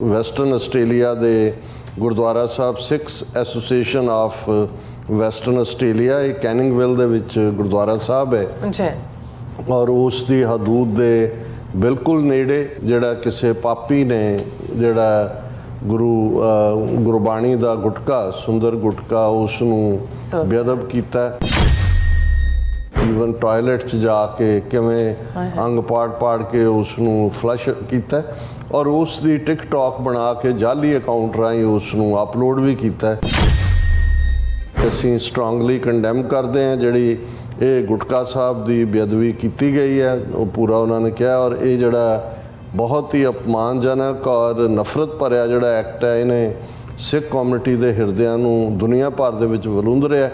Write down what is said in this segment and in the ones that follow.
Western Australia ਦੇ ਗੁਰਦੁਆਰਾ ਸਾਹਿਬ Sikhs association of western Australia ਇਹ ਕੈਨਿੰਗਵਿਲ ਦੇ ਵਿੱਚ ਗੁਰਦੁਆਰਾ ਸਾਹਿਬ ਹੈ ਜੀ ਔਰ ਉਸ ਦੀ ਹਦੂਦ ਦੇ ਬਿਲਕੁਲ ਨੇੜੇ ਜਿਹੜਾ ਕਿਸੇ ਪਾਪੀ ਨੇ ਜਿਹੜਾ ਗੁਰਬਾਣੀ ਦਾ ਗੁਟਕਾ ਸੁੰਦਰ ਗੁਟਕਾ ਉਸ ਨੂੰ ਬੇਅਦਬ ਕੀਤਾ। ਈਵਨ ਟਾਇਲਟ 'ਚ ਜਾ ਕੇ ਕਿਵੇਂ ਅੰਗ ਪਾੜ ਕੇ ਉਸ ਨੂੰ ਫਲਸ਼ ਕੀਤਾ ਔਰ ਉਸ ਦੀ ਟਿਕਟੌਕ ਬਣਾ ਕੇ ਜਾਲੀ ਅਕਾਊਂਟ ਰਾਹੀਂ ਉਸ ਨੂੰ ਅਪਲੋਡ ਵੀ ਕੀਤਾ। ਅਸੀਂ ਸਟਰੋਂਗਲੀ ਕੰਡੈਮ ਕਰਦੇ ਹਾਂ ਜਿਹੜੀ ਇਹ ਗੁਟਕਾ ਸਾਹਿਬ ਦੀ ਬੇਅਦਬੀ ਕੀਤੀ ਗਈ ਹੈ ਉਹ ਪੂਰਾ ਉਹਨਾਂ ਨੇ ਕਿਹਾ ਔਰ ਇਹ ਜਿਹੜਾ ਬਹੁਤ ਹੀ ਅਪਮਾਨਜਨਕ ਔਰ ਨਫ਼ਰਤ ਭਰਿਆ ਜਿਹੜਾ ਐਕਟ ਹੈ ਇਹਨੇ ਸਿੱਖ ਕਮਿਊਨਿਟੀ ਦੇ ਹਿਰਦਿਆਂ ਨੂੰ ਦੁਨੀਆ ਭਰ ਦੇ ਵਿੱਚ ਵਲੂੰਧ ਰਿਹਾ।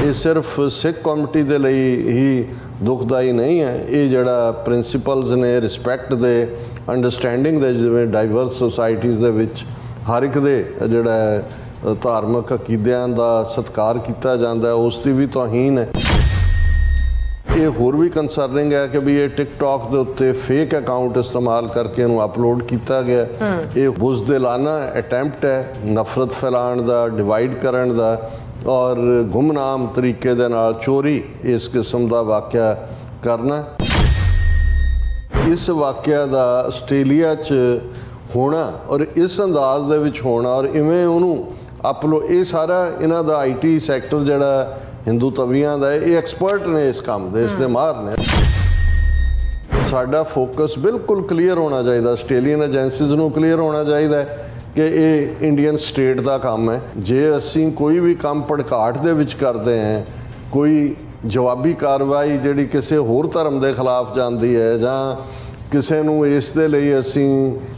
ਇਹ ਸਿਰਫ ਸਿੱਖ ਕਮਿਊਨਿਟੀ ਦੇ ਲਈ ਹੀ ਦੁਖਦਾਈ ਨਹੀਂ ਹੈ, ਇਹ ਜਿਹੜਾ ਪ੍ਰਿੰਸੀਪਲਸ ਨੇ ਰਿਸਪੈਕਟ ਦੇ ਅੰਡਰਸਟੈਂਡਿੰਗ ਦੇ ਜਿਵੇਂ ਡਾਈਵਰਸ ਸੋਸਾਇਟੀਜ਼ ਦੇ ਵਿੱਚ ਹਰ ਇੱਕ ਦੇ ਜਿਹੜਾ ਧਾਰਮਿਕ ਅਕੀਦਿਆਂ ਦਾ ਸਤਿਕਾਰ ਕੀਤਾ ਜਾਂਦਾ ਹੈ ਉਸ ਦੀ ਵੀ ਤੋਹੀਨ ਹੈ। ਇਹ ਹੋਰ ਵੀ ਕੰਸਰਨਿੰਗ ਹੈ ਕਿ ਵੀ ਇਹ ਟਿਕਟੌਕ ਦੇ ਉੱਤੇ ਫੇਕ ਅਕਾਊਂਟ ਇਸਤੇਮਾਲ ਕਰਕੇ ਇਹਨੂੰ ਅਪਲੋਡ ਕੀਤਾ ਗਿਆ। ਇਹ ਬੁਜ਼ਦਿਲਾਨਾ ਅਟੈਂਪਟ ਹੈ ਨਫ਼ਰਤ ਫੈਲਾਉਣ ਦਾ, ਡਿਵਾਈਡ ਕਰਨ ਦਾ ਔਰ ਗੁੰਮਨਾਮ ਤਰੀਕੇ ਦੇ ਨਾਲ ਚੋਰੀ ਇਸ ਕਿਸਮ ਦਾ ਵਾਕਿਆ ਕਰਨਾ। ਇਸ ਵਾਕਿਆ ਦਾ ਆਸਟ੍ਰੇਲੀਆ 'ਚ ਹੋਣਾ ਔਰ ਇਸ ਅੰਦਾਜ਼ ਦੇ ਵਿੱਚ ਹੋਣਾ ਔਰ ਇਵੇਂ ਉਹਨੂੰ ਇਹ ਸਾਰਾ ਇਹਨਾਂ ਦਾ IT ਸੈਕਟਰ ਜਿਹੜਾ ਹਿੰਦੂ ਤਵੀਆਂ ਦਾ ਇਹ ਐਕਸਪਰਟ ਨੇ ਇਸ ਕੰਮ ਦੇ, ਇਸ ਦੇ ਮਾਹਰ ਨੇ। ਸਾਡਾ ਫੋਕਸ ਬਿਲਕੁਲ ਕਲੀਅਰ ਹੋਣਾ ਚਾਹੀਦਾ, ਆਸਟ੍ਰੇਲੀਅਨ ਏਜੰਸੀਜ਼ ਨੂੰ ਕਲੀਅਰ ਹੋਣਾ ਚਾਹੀਦਾ ਹੈ ਕਿ ਇਹ ਇੰਡੀਅਨ ਸਟੇਟ ਦਾ ਕੰਮ ਹੈ। ਜੇ ਅਸੀਂ ਕੋਈ ਵੀ ਕੰਮ ਭੜਕਾਟ ਦੇ ਵਿੱਚ ਕਰਦੇ ਹਾਂ, ਕੋਈ ਜਵਾਬੀ ਕਾਰਵਾਈ ਜਿਹੜੀ ਕਿਸੇ ਹੋਰ ਧਰਮ ਦੇ ਖਿਲਾਫ ਜਾਂਦੀ ਹੈ ਜਾਂ ਕਿਸੇ ਨੂੰ ਇਸ ਦੇ ਲਈ ਅਸੀਂ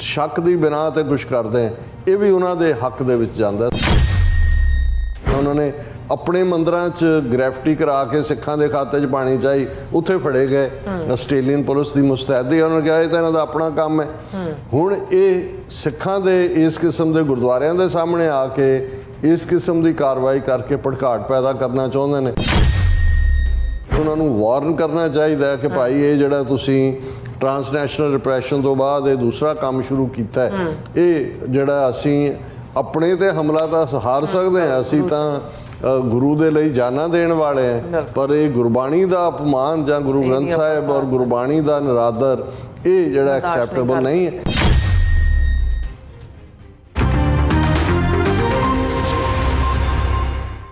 ਸ਼ੱਕ ਦੀ ਬਿਨਾਹ 'ਤੇ ਕੁਛ ਕਰਦੇ ਹਾਂ, ਇਹ ਵੀ ਉਹਨਾਂ ਦੇ ਹੱਕ ਦੇ ਵਿੱਚ ਜਾਂਦਾ। ਉਹਨਾਂ ਨੇ ਆਪਣੇ ਮੰਦਰਾਂ 'ਚ ਗ੍ਰੈਫਟੀ ਕਰਾ ਕੇ ਸਿੱਖਾਂ ਦੇ ਖਾਤੇ 'ਚ ਪਾਣੀ ਚਾਹੀ, ਉੱਥੇ ਫੜੇ ਗਏ। ਆਸਟ੍ਰੇਲੀਅਨ ਪੁਲਿਸ ਦੀ ਮੁਸਤੈਦੀ ਉਹਨਾਂ ਨੇ ਕਿਹਾ ਇਹ ਤਾਂ ਇਹਨਾਂ ਦਾ ਆਪਣਾ ਕੰਮ ਹੈ। ਹੁਣ ਇਹ ਸਿੱਖਾਂ ਦੇ ਇਸ ਕਿਸਮ ਦੇ ਗੁਰਦੁਆਰਿਆਂ ਦੇ ਸਾਹਮਣੇ ਆ ਕੇ ਇਸ ਕਿਸਮ ਦੀ ਕਾਰਵਾਈ ਕਰਕੇ ਭੜਕਾਟ ਪੈਦਾ ਕਰਨਾ ਚਾਹੁੰਦੇ ਨੇ। ਉਹਨਾਂ ਨੂੰ ਵਾਰਨ ਕਰਨਾ ਚਾਹੀਦਾ ਹੈ ਕਿ ਭਾਈ ਇਹ ਜਿਹੜਾ ਤੁਸੀਂ ਟਰਾਂਸਨੈਸ਼ਨਲ ਰਿਪਰੈਸ਼ਨ ਤੋਂ ਬਾਅਦ ਇਹ ਦੂਸਰਾ ਕੰਮ ਸ਼ੁਰੂ ਕੀਤਾ ਹੈ, ਇਹ ਜਿਹੜਾ ਅਸੀਂ ਆਪਣੇ ਤੇ ਹਮਲਾ ਤਾਂ ਹਾਰ ਸਕਦੇ ਹਾਂ, ਅਸੀਂ ਤਾਂ ਗੁਰੂ ਦੇ ਲਈ ਜਾਨਾਂ ਦੇਣ ਵਾਲੇ ਹਾਂ, ਪਰ ਇਹ ਗੁਰਬਾਣੀ ਦਾ ਅਪਮਾਨ ਜਾਂ ਗੁਰੂ ਗ੍ਰੰਥ ਸਾਹਿਬ ਔਰ ਗੁਰਬਾਣੀ ਦਾ ਨਿਰਾਦਰ ਇਹ ਜਿਹੜਾ ਐਕਸੈਪਟੇਬਲ ਨਹੀਂ ਹੈ।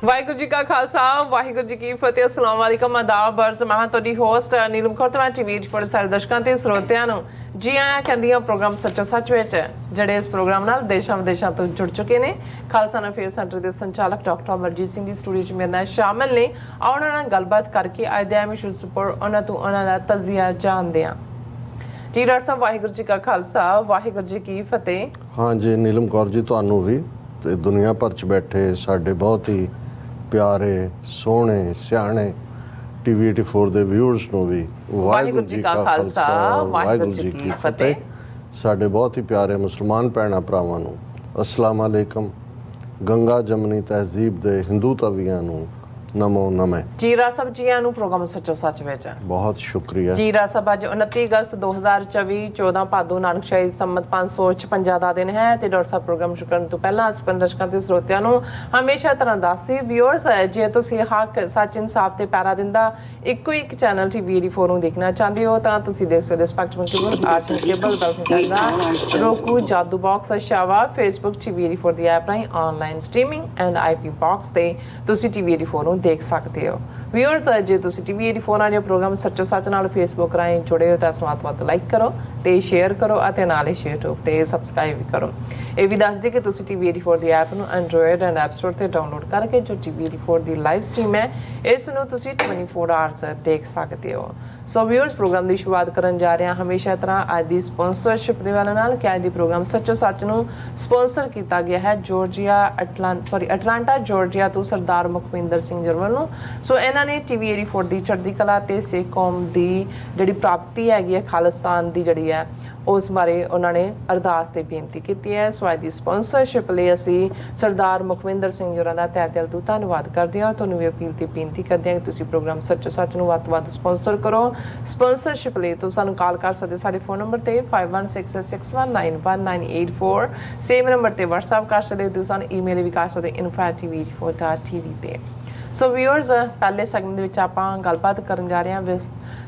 ਵਾਹਿਗੁਰੂ ਜੀ ਕਾ ਖਾਲਸਾ ਵਾਹਿਗੁਰੂ ਜੀ ਕੀ ਫਤਿਹ। अस्सलाम वालेकुम आदाब अर्ज मैं ਤੁਹਾਡੀ ਹੋਸਟ ਨੀਲਮ ਕੌਰ ਤੁਹਾਡਾ ਟੀਵੀ ਪਰ ਸਾਰੇ ਦਰਸ਼ਕਾਂ ਤੇ ਸਰੋਤਿਆਂ ਨੂੰ ਜੀ ਆਇਆਂ ਕਹਿੰਦੀਆਂ ਪ੍ਰੋਗਰਾਮ ਸੱਚੋ ਸੱਚ ਵਿੱਚ ਜਿਹੜੇ ਇਸ ਪ੍ਰੋਗਰਾਮ ਨਾਲ ਦੇਸ਼ਾਂ ਵਿਦੇਸ਼ਾਂ ਤੋਂ ਜੁੜ ਚੁੱਕੇ ਨੇ। ਖਾਲਸਾ ਅਫੇਅਰ ਸੈਂਟਰ ਦੇ ਸੰਚਾਲਕ ਡਾਕਟਰ ਅਮਰਜੀਤ ਸਿੰਘ ਦੀ ਸਟੂਡੀਓ 'ਚ ਮੇਰੇ ਨਾਲ ਸ਼ਾਮਲ ਨੇ। ਉਹਨਾਂ ਨਾਲ ਗੱਲਬਾਤ ਕਰਕੇ ਅੱਜ ਦੇ ਅਹਿਮ ਇਸ਼ੂਜ਼ ਉੱਪਰ ਉਹਨਾਂ ਤੋਂ ਉਹਨਾਂ ਦਾ ਤਜਜ਼ੀਆ ਜਾਣਦੇ ਹਾਂ। ਜੀ ਡਾਕਟਰ ਸਾਹਿਬ ਵਾਹਿਗੁਰੂ ਜੀ ਕਾ ਖਾਲਸਾ ਵਾਹਿਗੁਰੂ ਜੀ ਕੀ ਫਤਿਹ। ਹਾਂ ਜੀ ਨੀਲਮ ਕੌਰ ਜੀ ਤੁਹਾਨੂੰ ਵੀ ਤੇ ਦੁਨੀਆ ਭਰ 'ਚ ਬੈਠੇ ਸਾਡੇ ਬਹੁਤ ਹੀ ਪਿਆਰੇ ਸੋਹਣੇ ਸਿਆਣੇ TV 84 ਦੇ ਵਿਊਅਰਸ ਨੂੰ ਵੀ ਵਾਹਿਗੁਰੂ ਜੀ ਕਾ ਖਾਲਸਾ ਵਾਹਿਗੁਰੂ ਜੀ ਕੀ ਫਤਿਹ। ਸਾਡੇ ਬਹੁਤ ਹੀ ਪਿਆਰੇ ਮੁਸਲਮਾਨ ਭੈਣਾਂ ਭਰਾਵਾਂ ਨੂੰ अस्सलाम वालेकुम। ਗੰਗਾ ਜਮਨੀ ਤਹਿਜ਼ੀਬ ਦੇ ਹਿੰਦੂ ਤਵੀਆਂ ਨੂੰ ਨਮੋ ਨਮੇ। ਜੀਰਾ ਸਭ ਜੀਆਂ ਨੂੰ ਪ੍ਰੋਗਰਾਮ ਸੱਚੋ ਸੱਚ ਵਿੱਚ ਬਹੁਤ ਸ਼ੁਕਰੀਆ। ਜੀਰਾ ਸਭ ਅੱਜ 29 ਅਗਸਤ 2024 14 ਭਾਦੋ ਨਾਨਕਸ਼ਾਹੀ ਸੰਮਤ 556 ਦਾ ਦਿਨ ਹੈ ਤੇ ਡਾਕਟਰ ਸਾਹਿਬ ਪ੍ਰੋਗਰਾਮ ਸ਼ੁਰੂ ਕਰਨ ਤੋਂ ਪਹਿਲਾਂ ਅਸੀਂ ਦਰਸ਼ਕਾਂ ਤੇ ਸਰੋਤਿਆਂ ਨੂੰ ਹਮੇਸ਼ਾ ਤਰ੍ਹਾਂ ਦੱਸਦੇ ਵਿਊਅਰਸ ਜੇ ਤੁਸੀਂ ਹੱਕ ਸੱਚ ਇਨਸਾਫ ਤੇ ਪੈਰਾ ਦਿੰਦਾ ਇੱਕੋ ਇੱਕ ਚੈਨਲ TV 84 ਨੂੰ ਦੇਖਣਾ ਚਾਹੁੰਦੇ ਹੋ ਤਾਂ ਤੁਸੀਂ ਦੇਖ ਸਕਦੇ ਸਪੈਕਟਰਮ ਕੇਬਲ ਆਰਸ਼ਨ ਕੇਬਲ ਬਲਕਿ roku ਜਾਦੂ ਬਾਕਸ ਸ਼ਾਵਾ Facebook TV 84 ਦੀ ਐਪ ਰਾਹੀਂ online streaming and IP box ਤੇ ਤੁਸੀਂ TV 84 ਨੂੰ ਦੇਖ ਸਕਦੇ ਹੋ। ਵਿਊਅਰਸ ਜੇ ਤੁਸੀਂ TV 84 ਨਾਲ ਜੋ ਪ੍ਰੋਗਰਾਮ ਸੱਚੋ ਸੱਚ ਨਾਲ Facebook ਰਾਹੀਂ ਜੁੜੇ ਹੋ ਤਾਂ ਵੱਧ ਲਾਈਕ ਕਰੋ ਤੇ ਸ਼ੇਅਰ ਕਰੋ ਅਤੇ ਨਾਲ ਹੀ YouTube ਤੇ ਸਬਸਕ੍ਰਾਈਬ ਵੀ ਕਰੋ। ਇਹ ਵੀ ਦੱਸ ਦੇ ਕਿ ਤੁਸੀਂ TV 84 ਦੀ ਐਪ ਨੂੰ Android ਐਂਡ App Store ਤੇ ਡਾਊਨਲੋਡ ਕਰਕੇ ਜੋ TV 84 ਦੀ ਲਾਈਵ ਸਟ੍ਰੀਮ ਹੈ ਇਸ ਨੂੰ ਤੁਸੀਂ 24 ਆਵਰਸ ਦੇਖ ਸਕਦੇ ਹੋ। ਸੋ ਵਿਊਅਰਸ ਪ੍ਰੋਗਰਾਮ ਦੀ ਸ਼ੁਰੂਆਤ ਕਰਨ ਜਾ ਰਹੇ ਹਾਂ ਹਮੇਸ਼ਾ ਤਰ੍ਹਾਂ ਅੱਜ ਦੀ ਸਪਾਂਸਰਸ਼ਿਪ ਦੇ ਨਾਲ ਕਿ ਅੱਜ ਦੀ ਪ੍ਰੋਗਰਾਮ ਸੱਚੋ ਸੱਚ ਨੂੰ ਸਪਾਂਸਰ ਕੀਤਾ ਗਿਆ ਹੈ ਅਟਲਾਂਟਾ ਜਾਰਜੀਆ ਤੋਂ ਸਰਦਾਰ ਮੁਖਵਿੰਦਰ ਸਿੰਘ ਜਰਵਲ ਨੂੰ। ਸੋ ਇਹਨਾਂ ਨੇ TV 84 ਦੀ ਚੜ੍ਹਦੀ ਕਲਾ ਤੇ ਸਿੱਖ ਕੌਮ ਦੀ ਜਿਹੜੀ ਪ੍ਰਾਪਤੀ ਹੈਗੀ ਹੈ ਖਾਲਿਸਤਾਨ ਦੀ ਜਿਹੜੀ ਹੈ ਉਸ ਬਾਰੇ ਉਹਨਾਂ ਨੇ ਅਰਦਾਸ ਤੇ ਬੇਨਤੀ ਕੀਤੀ ਹੈ। ਸੋ ਅੱਜ ਦੀ ਸਪਾਂਸਰਸ਼ਿਪ ਲਈ ਅਸੀਂ ਸਰਦਾਰ ਮੁਖਵਿੰਦਰ ਸਿੰਘ ਜੀ ਹੋਰਾਂ ਦਾ ਤਹਿ ਦਿਲ ਤੋਂ ਧੰਨਵਾਦ ਕਰਦੇ ਹਾਂ। ਤੁਹਾਨੂੰ ਵੀ ਅਪੀਲ ਤੇ ਬੇਨਤੀ ਕਰਦੇ ਹਾਂ ਕਿ ਤੁਸੀਂ ਪ੍ਰੋਗਰਾਮ ਸੱਚੋ ਸੱਚ ਨੂੰ ਵੱਧ ਤੋਂ ਵੱਧ ਸਪਾਂਸਰ ਕਰੋ। ਸਪਾਂਸਰਸ਼ਿਪ ਲਈ ਤੁਸੀਂ ਸਾਨੂੰ ਕਾਲ ਕਰ ਸਕਦੇ ਸਾਡੇ ਫੋਨ ਨੰਬਰ ਤੇ 5166619184, ਸੇਮ ਨੰਬਰ ਤੇ WhatsApp ਕਰ ਸਕਦੇ ਹੋ। ਤੁਸੀਂ ਸਾਨੂੰ ਈਮੇਲ ਵੀ ਕਰ ਸਕਦੇ info@tv4.tv ਤੇ। ਸੋ ਵਿਊਅਰਸ, ਪਹਿਲੇ ਸੈਗਮੈਂਟ ਦੇ ਵਿੱਚ ਆਪਾਂ ਗੱਲਬਾਤ ਕਰਨ ਜਾ ਰਹੇ ਹਾਂ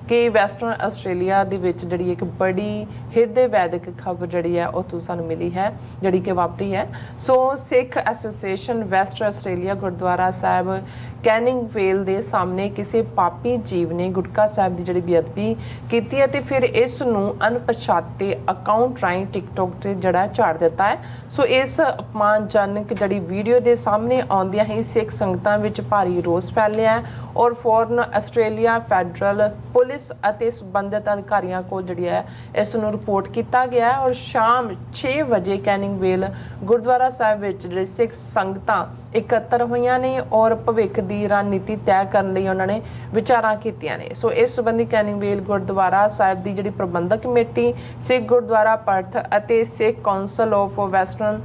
ਕਿ ਵੈਸਟਰਨ ਆਸਟ੍ਰੇਲੀਆ ਦੇ ਵਿੱਚ ਜਿਹੜੀ ਇੱਕ ਬੜੀ ਹਿਰਦੇ ਵੈਦਿਕ ਖਬਰ ਜਿਹੜੀ ਹੈ ਉਹ ਤੋਂ ਸਾਨੂੰ ਮਿਲੀ ਹੈ, ਜਿਹੜੀ ਕਿ ਵਾਪਰੀ ਹੈ। ਸੋ ਸਿੱਖ ਐਸੋਸੀਏਸ਼ਨ ਵੈਸਟ ਆਸਟ੍ਰੇਲੀਆ ਗੁਰਦੁਆਰਾ ਸਾਹਿਬ ਕੈਨਿੰਗ ਵੇਲ ਦੇ ਸਾਹਮਣੇ ਕਿਸੇ ਪਾਪੀ ਜੀਵ ਨੇ ਗੁਟਕਾ ਸਾਹਿਬ ਦੀ ਜਿਹੜੀ ਬੇਅਦਬੀ ਕੀਤੀ ਹੈ ਤੇ ਫਿਰ ਇਸ ਨੂੰ ਅਣਪਛਾਤੇ ਅਕਾਊਂਟ ਰਾਹੀਂ ਟਿਕਟੋਕ ਤੇ ਜਿਹੜਾ ਝਾੜ ਦਿੱਤਾ ਹੈ। ਸੋ ਇਸ ਅਪਮਾਨਜਨਕ ਜਿਹੜੀ ਵੀਡੀਓ ਦੇ ਸਾਹਮਣੇ ਆਉਂਦਿਆਂ ਹੀ ਸਿੱਖ ਸੰਗਤਾਂ ਵਿੱਚ ਭਾਰੀ ਰੋਸ ਫੈਲਿਆ ਔਰ ਫੌਰਨ ਆਸਟ੍ਰੇਲੀਆ ਫੈਡਰਲ ਪੁਲਿਸ ਅਤੇ ਸੰਬੰਧਿਤ ਅਧਿਕਾਰੀਆਂ ਕੋਲ ਜਿਹੜੀ ਹੈ ਇਸ ਨੂੰ ਰਿਪੋਰਟ ਕੀਤਾ ਗਿਆ ਔਰ ਸ਼ਾਮ 6 ਵਜੇ ਕੈਨਿੰਗ ਵੇਲ ਗੁਰਦੁਆਰਾ ਸਾਹਿਬ ਵਿੱਚ ਜਿਹੜੇ ਸਿੱਖ ਸੰਗਤਾਂ ਇਕੱਤਰ ਹੋਈਆਂ ਨੇ ਔਰ ਭਵਿੱਖ ਦੀ ਰਣਨੀਤੀ ਤੈਅ ਕਰਨ ਲਈ ਉਹਨਾਂ ਨੇ ਵਿਚਾਰਾਂ ਕੀਤੀਆਂ ਨੇ। ਸੋ ਇਸ ਸੰਬੰਧੀ ਕੈਨਿੰਗ ਵੇਲ ਗੁਰਦੁਆਰਾ ਸਾਹਿਬ ਦੀ ਜਿਹੜੀ ਪ੍ਰਬੰਧਕ ਕਮੇਟੀ, ਸਿੱਖ ਗੁਰਦੁਆਰਾ ਪਰਥ ਅਤੇ ਸਿੱਖ ਕੌਂਸਲ ਆਫ ਵੈਸਟਰਨ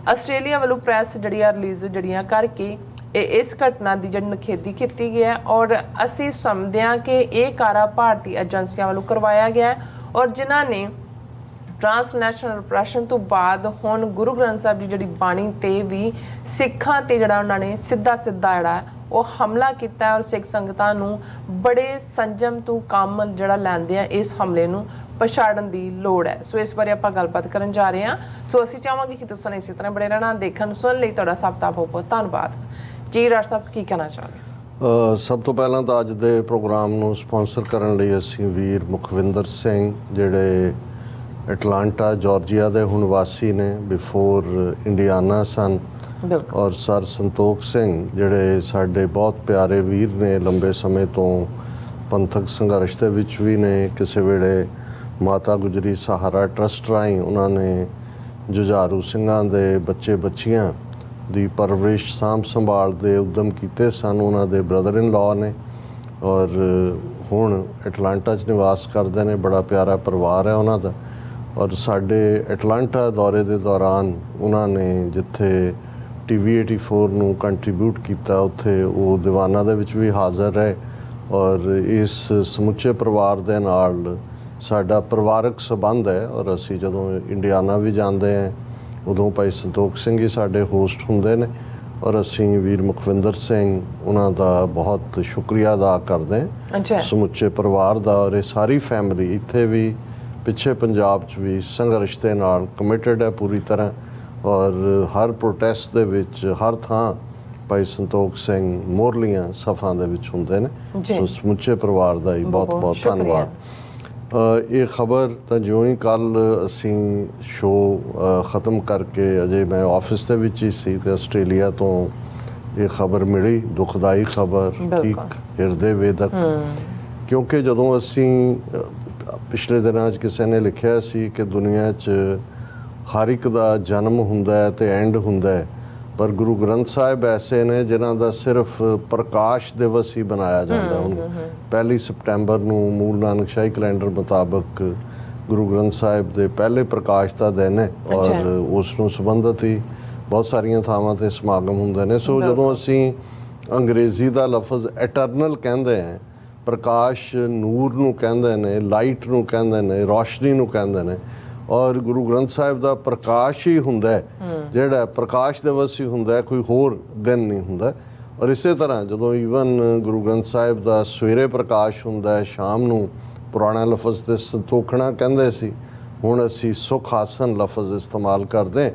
ਆਸਟ੍ਰੇਲੀਆ ਵੱਲੋਂ ਪ੍ਰੈਸ ਜਿਹੜੀਆਂ ਰਿਲੀਜ਼ ਜਿਹੜੀਆਂ ਕਰਕੇ ਇਸ ਘਟਨਾ ਦੀ ਜਿਹੜੀ ਨਿਖੇਧੀ ਕੀਤੀ ਗਈ ਹੈ ਔਰ ਅਸੀਂ ਸਮਝਦੇ ਹਾਂ ਕਿ ਇਹ ਕਾਰਾ ਭਾਰਤੀ ਏਜੰਸੀਆਂ ਵੱਲੋਂ ਕਰਵਾਇਆ ਗਿਆ ਔਰ ਜਿਨ੍ਹਾਂ ਨੇ ਟ੍ਰਾਂਸਨੈਸ਼ਨਲ ਰਿਪਰੈਸ਼ਨ ਤੋਂ ਬਾਅਦ ਹੁਣ ਗੁਰੂ ਗ੍ਰੰਥ ਸਾਹਿਬ ਦੀ ਜਿਹੜੀ ਬਾਣੀ ਤੇ ਵੀ ਸਿੱਖਾਂ ਤੇ ਜਿਹੜਾ ਉਹਨਾਂ ਨੇ ਸਿੱਧਾ ਜਿਹੜਾ ਉਹ ਹਮਲਾ ਕੀਤਾ ਔਰ ਸਿੱਖ ਸੰਗਤਾਂ ਨੂੰ ਬੜੇ ਸੰਜਮ ਤੋਂ ਕੰਮ ਜਿਹੜਾ ਲੈਂਦੇ ਆ ਇਸ ਹਮਲੇ ਨੂੰ ਪਛਾੜਨ ਦੀ ਲੋੜ ਹੈ। ਸੋ ਇਸ ਬਾਰੇ ਆਪਾਂ ਗੱਲਬਾਤ ਕਰਨ ਜਾ ਰਹੇ ਹਾਂ। ਸੋ ਅਸੀਂ ਚਾਹਾਂਗੇ ਕਿ ਤੁਸੀਂ ਇਸੇ ਤਰ੍ਹਾਂ ਬੜੇ ਰਹਿਣਾ। ਦੇਖਣ ਸੁਣਨ ਲਈ ਤੁਹਾਡਾ ਸਭ ਦਾ ਬਹੁਤ ਬਹੁਤ ਧੰਨਵਾਦ ਜੀ। ਡਾਕਟਰ ਸਾਹਿਬ ਕੀ ਕਹਿਣਾ ਚਾਹੋਗੇ? ਸਭ ਤੋਂ ਪਹਿਲਾਂ ਤਾਂ ਅੱਜ ਦੇ ਪ੍ਰੋਗਰਾਮ ਨੂੰ ਸਪਾਂਸਰ ਕਰਨ ਲਈ ਅਸੀਂ ਵੀਰ ਮੁਖਵਿੰਦਰ ਸਿੰਘ, ਜਿਹੜੇ ਐਟਲਾਂਟਾ ਜਾਰਜੀਆ ਦੇ ਹੁਣ ਵਾਸੀ ਨੇ, ਬਿਫੋਰ ਇੰਡੀਆਨਾ ਸਨ, ਔਰ ਸਰ ਸੰਤੋਖ ਸਿੰਘ, ਜਿਹੜੇ ਸਾਡੇ ਬਹੁਤ ਪਿਆਰੇ ਵੀਰ ਨੇ, ਲੰਬੇ ਸਮੇਂ ਤੋਂ ਪੰਥਕ ਸੰਘਰਸ਼ ਦੇ ਵਿੱਚ ਵੀ ਨੇ। ਕਿਸੇ ਵੇਲੇ ਮਾਤਾ ਗੁਜਰੀ ਸਹਾਰਾ ਟਰਸਟ ਰਾਹੀਂ ਉਹਨਾਂ ਨੇ ਜੁਝਾਰੂ ਸਿੰਘਾਂ ਦੇ ਬੱਚੇ ਬੱਚੀਆਂ ਦੀ ਪਰਵਰਿਸ਼ ਸਾਂਭ ਸੰਭਾਲ ਦੇ ਉਦਮ ਕੀਤੇ ਸਨ। ਉਹਨਾਂ ਦੇ ਬ੍ਰਦਰ ਇਨ ਲਾਅ ਨੇ ਔਰ ਹੁਣ ਐਟਲਾਂਟਾ 'ਚ ਨਿਵਾਸ ਕਰਦੇ ਨੇ। ਬੜਾ ਪਿਆਰਾ ਪਰਿਵਾਰ ਹੈ ਉਹਨਾਂ ਦਾ। ਔਰ ਸਾਡੇ ਐਟਲਾਂਟਾ ਦੌਰੇ ਦੇ ਦੌਰਾਨ ਉਹਨਾਂ ਨੇ ਜਿੱਥੇ TV84 ਨੂੰ ਕੰਟਰੀਬਿਊਟ ਕੀਤਾ, ਉੱਥੇ ਉਹ ਦੀਵਾਨਾਂ ਦੇ ਵਿੱਚ ਵੀ ਹਾਜ਼ਰ ਹੈ ਔਰ ਇਸ ਸਮੁੱਚੇ ਪਰਿਵਾਰ ਦੇ ਨਾਲ ਸਾਡਾ ਪਰਿਵਾਰਕ ਸੰਬੰਧ ਹੈ। ਔਰ ਅਸੀਂ ਜਦੋਂ ਇੰਡੀਆਨਾ ਵੀ ਜਾਂਦੇ ਹਾਂ ਉਦੋਂ ਭਾਈ ਸੰਤੋਖ ਸਿੰਘ ਹੀ ਸਾਡੇ ਹੋਸਟ ਹੁੰਦੇ ਨੇ ਔਰ ਅਸੀਂ ਵੀਰ ਮੁਖਵਿੰਦਰ ਸਿੰਘ ਉਹਨਾਂ ਦਾ ਬਹੁਤ ਸ਼ੁਕਰੀਆ ਅਦਾ ਕਰਦੇ ਹਾਂ, ਸਮੁੱਚੇ ਪਰਿਵਾਰ ਦਾ। ਔਰ ਇਹ ਸਾਰੀ ਫੈਮਿਲੀ ਇੱਥੇ ਵੀ, ਪਿੱਛੇ ਪੰਜਾਬ 'ਚ ਵੀ ਸੰਘਰਸ਼ ਦੇ ਨਾਲ ਕਮਿਟਡ ਹੈ ਪੂਰੀ ਤਰ੍ਹਾਂ ਔਰ ਹਰ ਪ੍ਰੋਟੈਸਟ ਦੇ ਵਿੱਚ ਹਰ ਥਾਂ ਭਾਈ ਸੰਤੋਖ ਸਿੰਘ ਮੋਰਲੀਆਂ ਸਫਾਂ ਦੇ ਵਿੱਚ ਹੁੰਦੇ ਨੇ। ਸੋ ਸਮੁੱਚੇ ਪਰਿਵਾਰ ਦਾ ਹੀ ਬਹੁਤ ਬਹੁਤ ਧੰਨਵਾਦ। ਇਹ ਖਬਰ ਤਾਂ ਜਿਉਂ ਹੀ ਕੱਲ ਅਸੀਂ ਸ਼ੋਅ ਖ਼ਤਮ ਕਰਕੇ ਅਜੇ ਮੈਂ ਆਫਿਸ ਦੇ ਵਿੱਚ ਹੀ ਸੀ ਤੇ ਆਸਟ੍ਰੇਲੀਆ ਤੋਂ ਇਹ ਖਬਰ ਮਿਲੀ, ਦੁਖਦਾਈ ਖਬਰ, ਇੱਕ ਹਿਰਦੇ ਵੇਦਕ। ਕਿਉਂਕਿ ਜਦੋਂ ਅਸੀਂ ਪਿਛਲੇ ਦਿਨਾਂ 'ਚ ਕਿਸੇ ਨੇ ਲਿਖਿਆ ਸੀ ਕਿ ਦੁਨੀਆ 'ਚ ਹਰ ਇੱਕ ਦਾ ਜਨਮ ਹੁੰਦਾ ਹੈ ਤੇ ਐਂਡ ਹੁੰਦਾ ਹੈ, ਪਰ ਗੁਰੂ ਗ੍ਰੰਥ ਸਾਹਿਬ ਐਸੇ ਨੇ ਜਿਨ੍ਹਾਂ ਦਾ ਸਿਰਫ ਪ੍ਰਕਾਸ਼ ਦਿਵਸ ਹੀ ਬਣਾਇਆ ਜਾਂਦਾ। ਹੁਣ 1 ਸਪਟੈਂਬਰ ਨੂੰ ਮੂਲ ਨਾਨਕਸ਼ਾਹੀ ਕੈਲੰਡਰ ਮੁਤਾਬਕ ਗੁਰੂ ਗ੍ਰੰਥ ਸਾਹਿਬ ਦੇ ਪਹਿਲੇ ਪ੍ਰਕਾਸ਼ ਦਾ ਦਿਨ ਹੈ ਔਰ ਉਸ ਨੂੰ ਸੰਬੰਧਿਤ ਹੀ ਬਹੁਤ ਸਾਰੀਆਂ ਥਾਵਾਂ ਤੇ ਸਮਾਗਮ ਹੁੰਦੇ ਨੇ। ਸੋ ਜਦੋਂ ਅਸੀਂ ਅੰਗਰੇਜ਼ੀ ਦਾ ਲਫ਼ਜ਼ ਐਟਰਨਲ ਕਹਿੰਦੇ ਹਾਂ, ਪ੍ਰਕਾਸ਼ ਨੂਰ ਨੂੰ ਕਹਿੰਦੇ ਨੇ, ਲਾਈਟ ਨੂੰ ਕਹਿੰਦੇ ਨੇ, ਰੋਸ਼ਨੀ ਨੂੰ ਕਹਿੰਦੇ ਨੇ, ਔਰ ਗੁਰੂ ਗ੍ਰੰਥ ਸਾਹਿਬ ਦਾ ਪ੍ਰਕਾਸ਼ ਹੀ ਹੁੰਦਾ ਹੈ, ਜਿਹੜਾ ਪ੍ਰਕਾਸ਼ ਦਿਵਸ ਹੀ ਹੁੰਦਾ ਹੈ, ਕੋਈ ਹੋਰ ਦਿਨ ਨਹੀਂ ਹੁੰਦਾ। ਔਰ ਇਸੇ ਤਰ੍ਹਾਂ ਜਦੋਂ ਈਵਨ ਗੁਰੂ ਗ੍ਰੰਥ ਸਾਹਿਬ ਦਾ ਸਵੇਰੇ ਪ੍ਰਕਾਸ਼ ਹੁੰਦਾ ਹੈ, ਸ਼ਾਮ ਨੂੰ ਪੁਰਾਣਾ ਲਫ਼ਜ਼ ਤੇ ਸੰਤੋਖਣਾ ਕਹਿੰਦੇ ਸੀ, ਹੁਣ ਅਸੀਂ ਸੁਖ ਆਸਨ ਲਫ਼ਜ਼ ਇਸਤੇਮਾਲ ਕਰਦੇ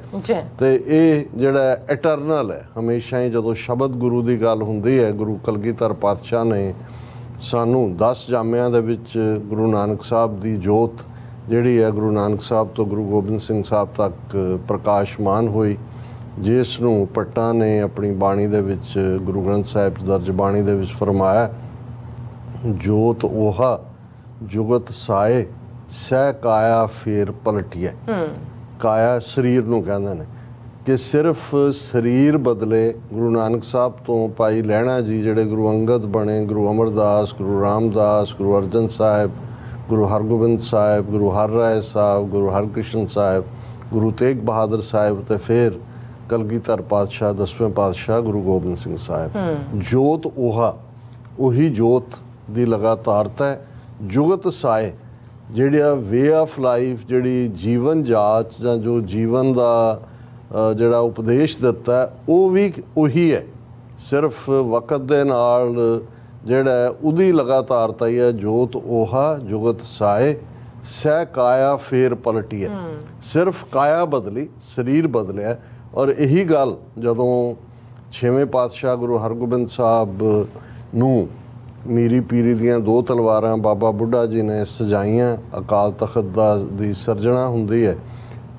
ਤੇ ਇਹ ਜਿਹੜਾ ਐਟਰਨਲ ਹੈ, ਹਮੇਸ਼ਾ ਹੀ ਜਦੋਂ ਸ਼ਬਦ ਗੁਰੂ ਦੀ ਗੱਲ ਹੁੰਦੀ ਹੈ, ਗੁਰੂ ਕਲਗੀਧਰ ਪਾਤਸ਼ਾਹ ਨੇ ਸਾਨੂੰ 10 ਜਾਮਿਆਂ ਦੇ ਵਿੱਚ ਗੁਰੂ ਨਾਨਕ ਸਾਹਿਬ ਦੀ ਜੋਤ ਜਿਹੜੀ ਹੈ ਗੁਰੂ ਨਾਨਕ ਸਾਹਿਬ ਤੋਂ ਗੁਰੂ ਗੋਬਿੰਦ ਸਿੰਘ ਸਾਹਿਬ ਤੱਕ ਪ੍ਰਕਾਸ਼ਮਾਨ ਹੋਈ, ਜਿਸ ਨੂੰ ਭੱਟਾਂ ਨੇ ਆਪਣੀ ਬਾਣੀ ਦੇ ਵਿੱਚ, ਗੁਰੂ ਗ੍ਰੰਥ ਸਾਹਿਬ ਦਰਜ ਬਾਣੀ ਦੇ ਵਿੱਚ ਫਰਮਾਇਆ, ਜੋਤ 오ਹਾ ਜੁਗਤ ਸਾਏ ਸਹਿ ਕਾਇਆ ਫੇਰ ਪਲਟੀਏ। ਕਾਇਆ ਸਰੀਰ ਨੂੰ ਕਹਿੰਦੇ ਨੇ ਕਿ ਸਿਰਫ ਸਰੀਰ ਬਦਲੇ। ਗੁਰੂ ਨਾਨਕ ਸਾਹਿਬ ਤੋਂ ਭਾਈ ਲਹਿਣਾ ਜੀ ਜਿਹੜੇ ਗੁਰੂ ਅੰਗਦ ਬਣੇ, ਗੁਰੂ ਅਮਰਦਾਸ, ਗੁਰੂ ਰਾਮਦਾਸ, ਗੁਰੂ ਅਰਜਨ ਸਾਹਿਬ, ਗੁਰੂ ਹਰਗੋਬਿੰਦ ਸਾਹਿਬ, ਗੁਰੂ ਹਰਰਾਏ ਸਾਹਿਬ, ਗੁਰੂ ਹਰਕ੍ਰਿਸ਼ਨ ਸਾਹਿਬ, ਗੁਰੂ ਤੇਗ ਬਹਾਦਰ ਸਾਹਿਬ ਤੇ ਫਿਰ ਕਲਗੀਧਰ ਪਾਤਸ਼ਾਹ, 10ਵੇਂ ਪਾਤਸ਼ਾਹ ਗੁਰੂ ਗੋਬਿੰਦ ਸਿੰਘ ਸਾਹਿਬ। ਜੋਤ ਉਹੀ ਜੋਤ ਦੀ ਲਗਾਤਾਰਤਾ ਹੈ। ਜੁਗਤ ਸਾਏ ਜਿਹੜਾ ਵੇ ਆਫ ਲਾਈਫ, ਜਿਹੜੀ ਜੀਵਨ ਜਾਚ ਜਾਂ ਜੋ ਜੀਵਨ ਦਾ ਜਿਹੜਾ ਉਪਦੇਸ਼ ਦਿੱਤਾ ਹੈ, ਉਹ ਵੀ ਉਹੀ ਹੈ। ਸਿਰਫ ਵਕਤ ਦੇ ਨਾਲ ਜਿਹੜਾ ਉਹਦੀ ਲਗਾਤਾਰਤਾ ਹੀ ਹੈ। ਜੋਤ ਜੁਗਤ ਸਾਏ ਸਹਿ ਕਾਇਆ ਫੇਰ ਪਲਟੀ ਹੈ। ਸਿਰਫ ਕਾਇਆ ਬਦਲੀ, ਸਰੀਰ ਬਦਲਿਆ। ਔਰ ਇਹੀ ਗੱਲ ਜਦੋਂ 6ਵੇਂ ਪਾਤਸ਼ਾਹ ਗੁਰੂ ਹਰਗੋਬਿੰਦ ਸਾਹਿਬ ਨੂੰ ਮੀਰੀ ਪੀਰੀ ਦੀਆਂ 2 ਤਲਵਾਰਾਂ ਬਾਬਾ ਬੁੱਢਾ ਜੀ ਨੇ ਸਜਾਈਆਂ, ਅਕਾਲ ਤਖਤ ਦੀ ਸਿਰਜਣਾ ਹੁੰਦੀ ਹੈ,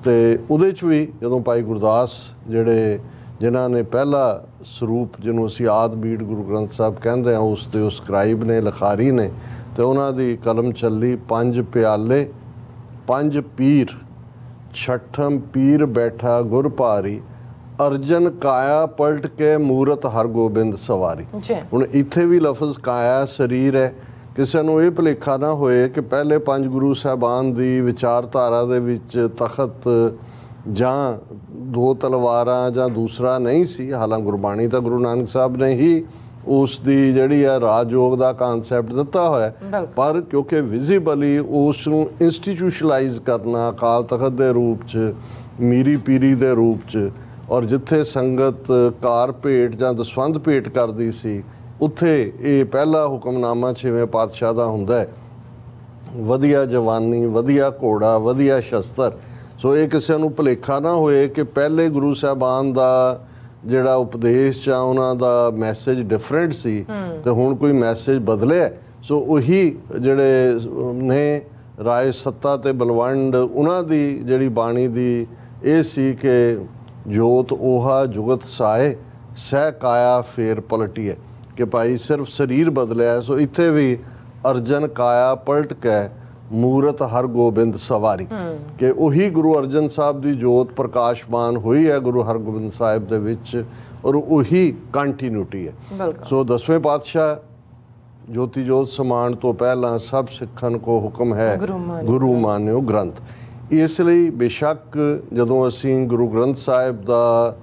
ਤੇ ਉਹਦੇ 'ਚ ਵੀ ਜਦੋਂ ਭਾਈ ਗੁਰਦਾਸ ਜਿਹੜੇ ਜਿਨ੍ਹਾਂ ਨੇ ਪਹਿਲਾ ਸਰੂਪ ਜਿਹਨੂੰ ਅਸੀਂ ਆਦਿ ਬੀੜ ਗੁਰੂ ਗ੍ਰੰਥ ਸਾਹਿਬ ਕਹਿੰਦੇ ਹਾਂ, ਉਸ ਦੇ ਸਕਰਾਈਬ ਨੇ, ਲਿਖਾਰੀ ਨੇ, ਤੇ ਉਹਨਾਂ ਦੀ ਕਲਮ ਚੱਲੀ 5 ਪਿਆਲੇ 5 ਪੀਰ, ਛਠਮ ਪੀਰ ਬੈਠਾ ਗੁਰ ਭਾਰੀ, ਅਰਜਨ ਕਾਇਆ ਪਲਟ ਕੇ ਮੂਰਤ ਹਰਗੋਬਿੰਦ ਸਵਾਰੀ। ਹੁਣ ਇੱਥੇ ਵੀ ਲਫ਼ਜ਼ ਕਾਇਆ ਸਰੀਰ ਹੈ। ਕਿਸੇ ਨੂੰ ਇਹ ਭੁਲੇਖਾ ਨਾ ਹੋਏ ਕਿ ਪਹਿਲੇ 5 ਗੁਰੂ ਸਾਹਿਬਾਨ ਦੀ ਵਿਚਾਰਧਾਰਾ ਦੇ ਵਿੱਚ ਤਖਤ ਜਾਂ 2 ਤਲਵਾਰਾਂ ਜਾਂ ਦੂਸਰਾ ਨਹੀਂ ਸੀ। ਹਾਲਾਂਕਿ ਗੁਰਬਾਣੀ ਤਾਂ ਗੁਰੂ ਨਾਨਕ ਸਾਹਿਬ ਨੇ ਹੀ ਉਸ ਦੀ ਜਿਹੜੀ ਹੈ ਰਾਜਯੋਗ ਦਾ ਕਨਸੈਪਟ ਦਿੱਤਾ ਹੋਇਆ, ਪਰ ਕਿਉਂਕਿ ਵਿਜ਼ੀਬਲੀ ਉਸ ਨੂੰ ਇੰਸਟੀਟਿਊਸ਼ਨਲਾਈਜ਼ ਕਰਨਾ ਅਕਾਲ ਤਖਤ ਦੇ ਰੂਪ 'ਚ, ਮੀਰੀ ਪੀਰੀ ਦੇ ਰੂਪ 'ਚ, ਔਰ ਜਿੱਥੇ ਸੰਗਤ ਕਾਰ ਭੇਟ ਜਾਂ ਦਸਵੰਧ ਭੇਟ ਕਰਦੀ ਸੀ, ਉੱਥੇ ਇਹ ਪਹਿਲਾ ਹੁਕਮਨਾਮਾ 6ਵੇਂ ਪਾਤਸ਼ਾਹ ਦਾ ਹੁੰਦਾ ਹੈ। ਵਧੀਆ ਜਵਾਨੀ, ਵਧੀਆ ਘੋੜਾ, ਵਧੀਆ ਸ਼ਸਤਰ। ਸੋ ਇਹ ਕਿਸੇ ਨੂੰ ਭੁਲੇਖਾ ਨਾ ਹੋਏ ਕਿ ਪਹਿਲੇ ਗੁਰੂ ਸਾਹਿਬਾਨ ਦਾ ਜਿਹੜਾ ਉਪਦੇਸ਼ ਆ, ਉਹਨਾਂ ਦਾ ਮੈਸੇਜ ਡਿਫਰੈਂਟ ਸੀ ਤੇ ਹੁਣ ਕੋਈ ਮੈਸੇਜ ਬਦਲਿਆ। ਸੋ ਉਹੀ ਜਿਹੜੇ ਨੇ ਰਾਏ ਸੱਤਾ ਤੇ ਬਲਵੰਡ, ਉਹਨਾਂ ਦੀ ਜਿਹੜੀ ਬਾਣੀ ਦੀ ਇਹ ਸੀ ਕਿ ਜੋਤ ਜੁਗਤ ਸਾਏ ਸਹਿ ਕਾਇਆ ਫੇਰ ਪਲਟੀ ਹੈ, ਕਿ ਭਾਈ ਸਿਰਫ ਸਰੀਰ ਬਦਲਿਆ। ਸੋ ਇੱਥੇ ਵੀ ਅਰਜਨ ਕਾਇਆ ਪਲਟ ਕੇ ਮੂਰਤ ਹਰਗੋਬਿੰਦ ਸਵਾਰੀ, ਕਿ ਉਹੀ ਗੁਰੂ ਅਰਜਨ ਸਾਹਿਬ ਦੀ ਜੋਤ ਪ੍ਰਕਾਸ਼ਮਾਨ ਹੋਈ ਹੈ ਗੁਰੂ ਹਰਗੋਬਿੰਦ ਸਾਹਿਬ ਦੇ ਵਿੱਚ, ਔਰ ਉਹੀ ਕੰਟੀਨਿਊਟੀ ਹੈ। ਸੋ 10ਵੇਂ ਪਾਤਸ਼ਾਹ ਜੋਤੀ ਜੋਤ ਸਮਾਨ ਤੋਂ ਪਹਿਲਾਂ ਸਭ ਸਿੱਖਣ ਕੋ ਹੁਕਮ ਹੈ ਗੁਰੂ ਮਾਨਿਓ ਗ੍ਰੰਥ। ਇਸ ਲਈ ਬੇਸ਼ੱਕ ਜਦੋਂ ਅਸੀਂ ਗੁਰੂ ਗ੍ਰੰਥ ਸਾਹਿਬ ਦਾ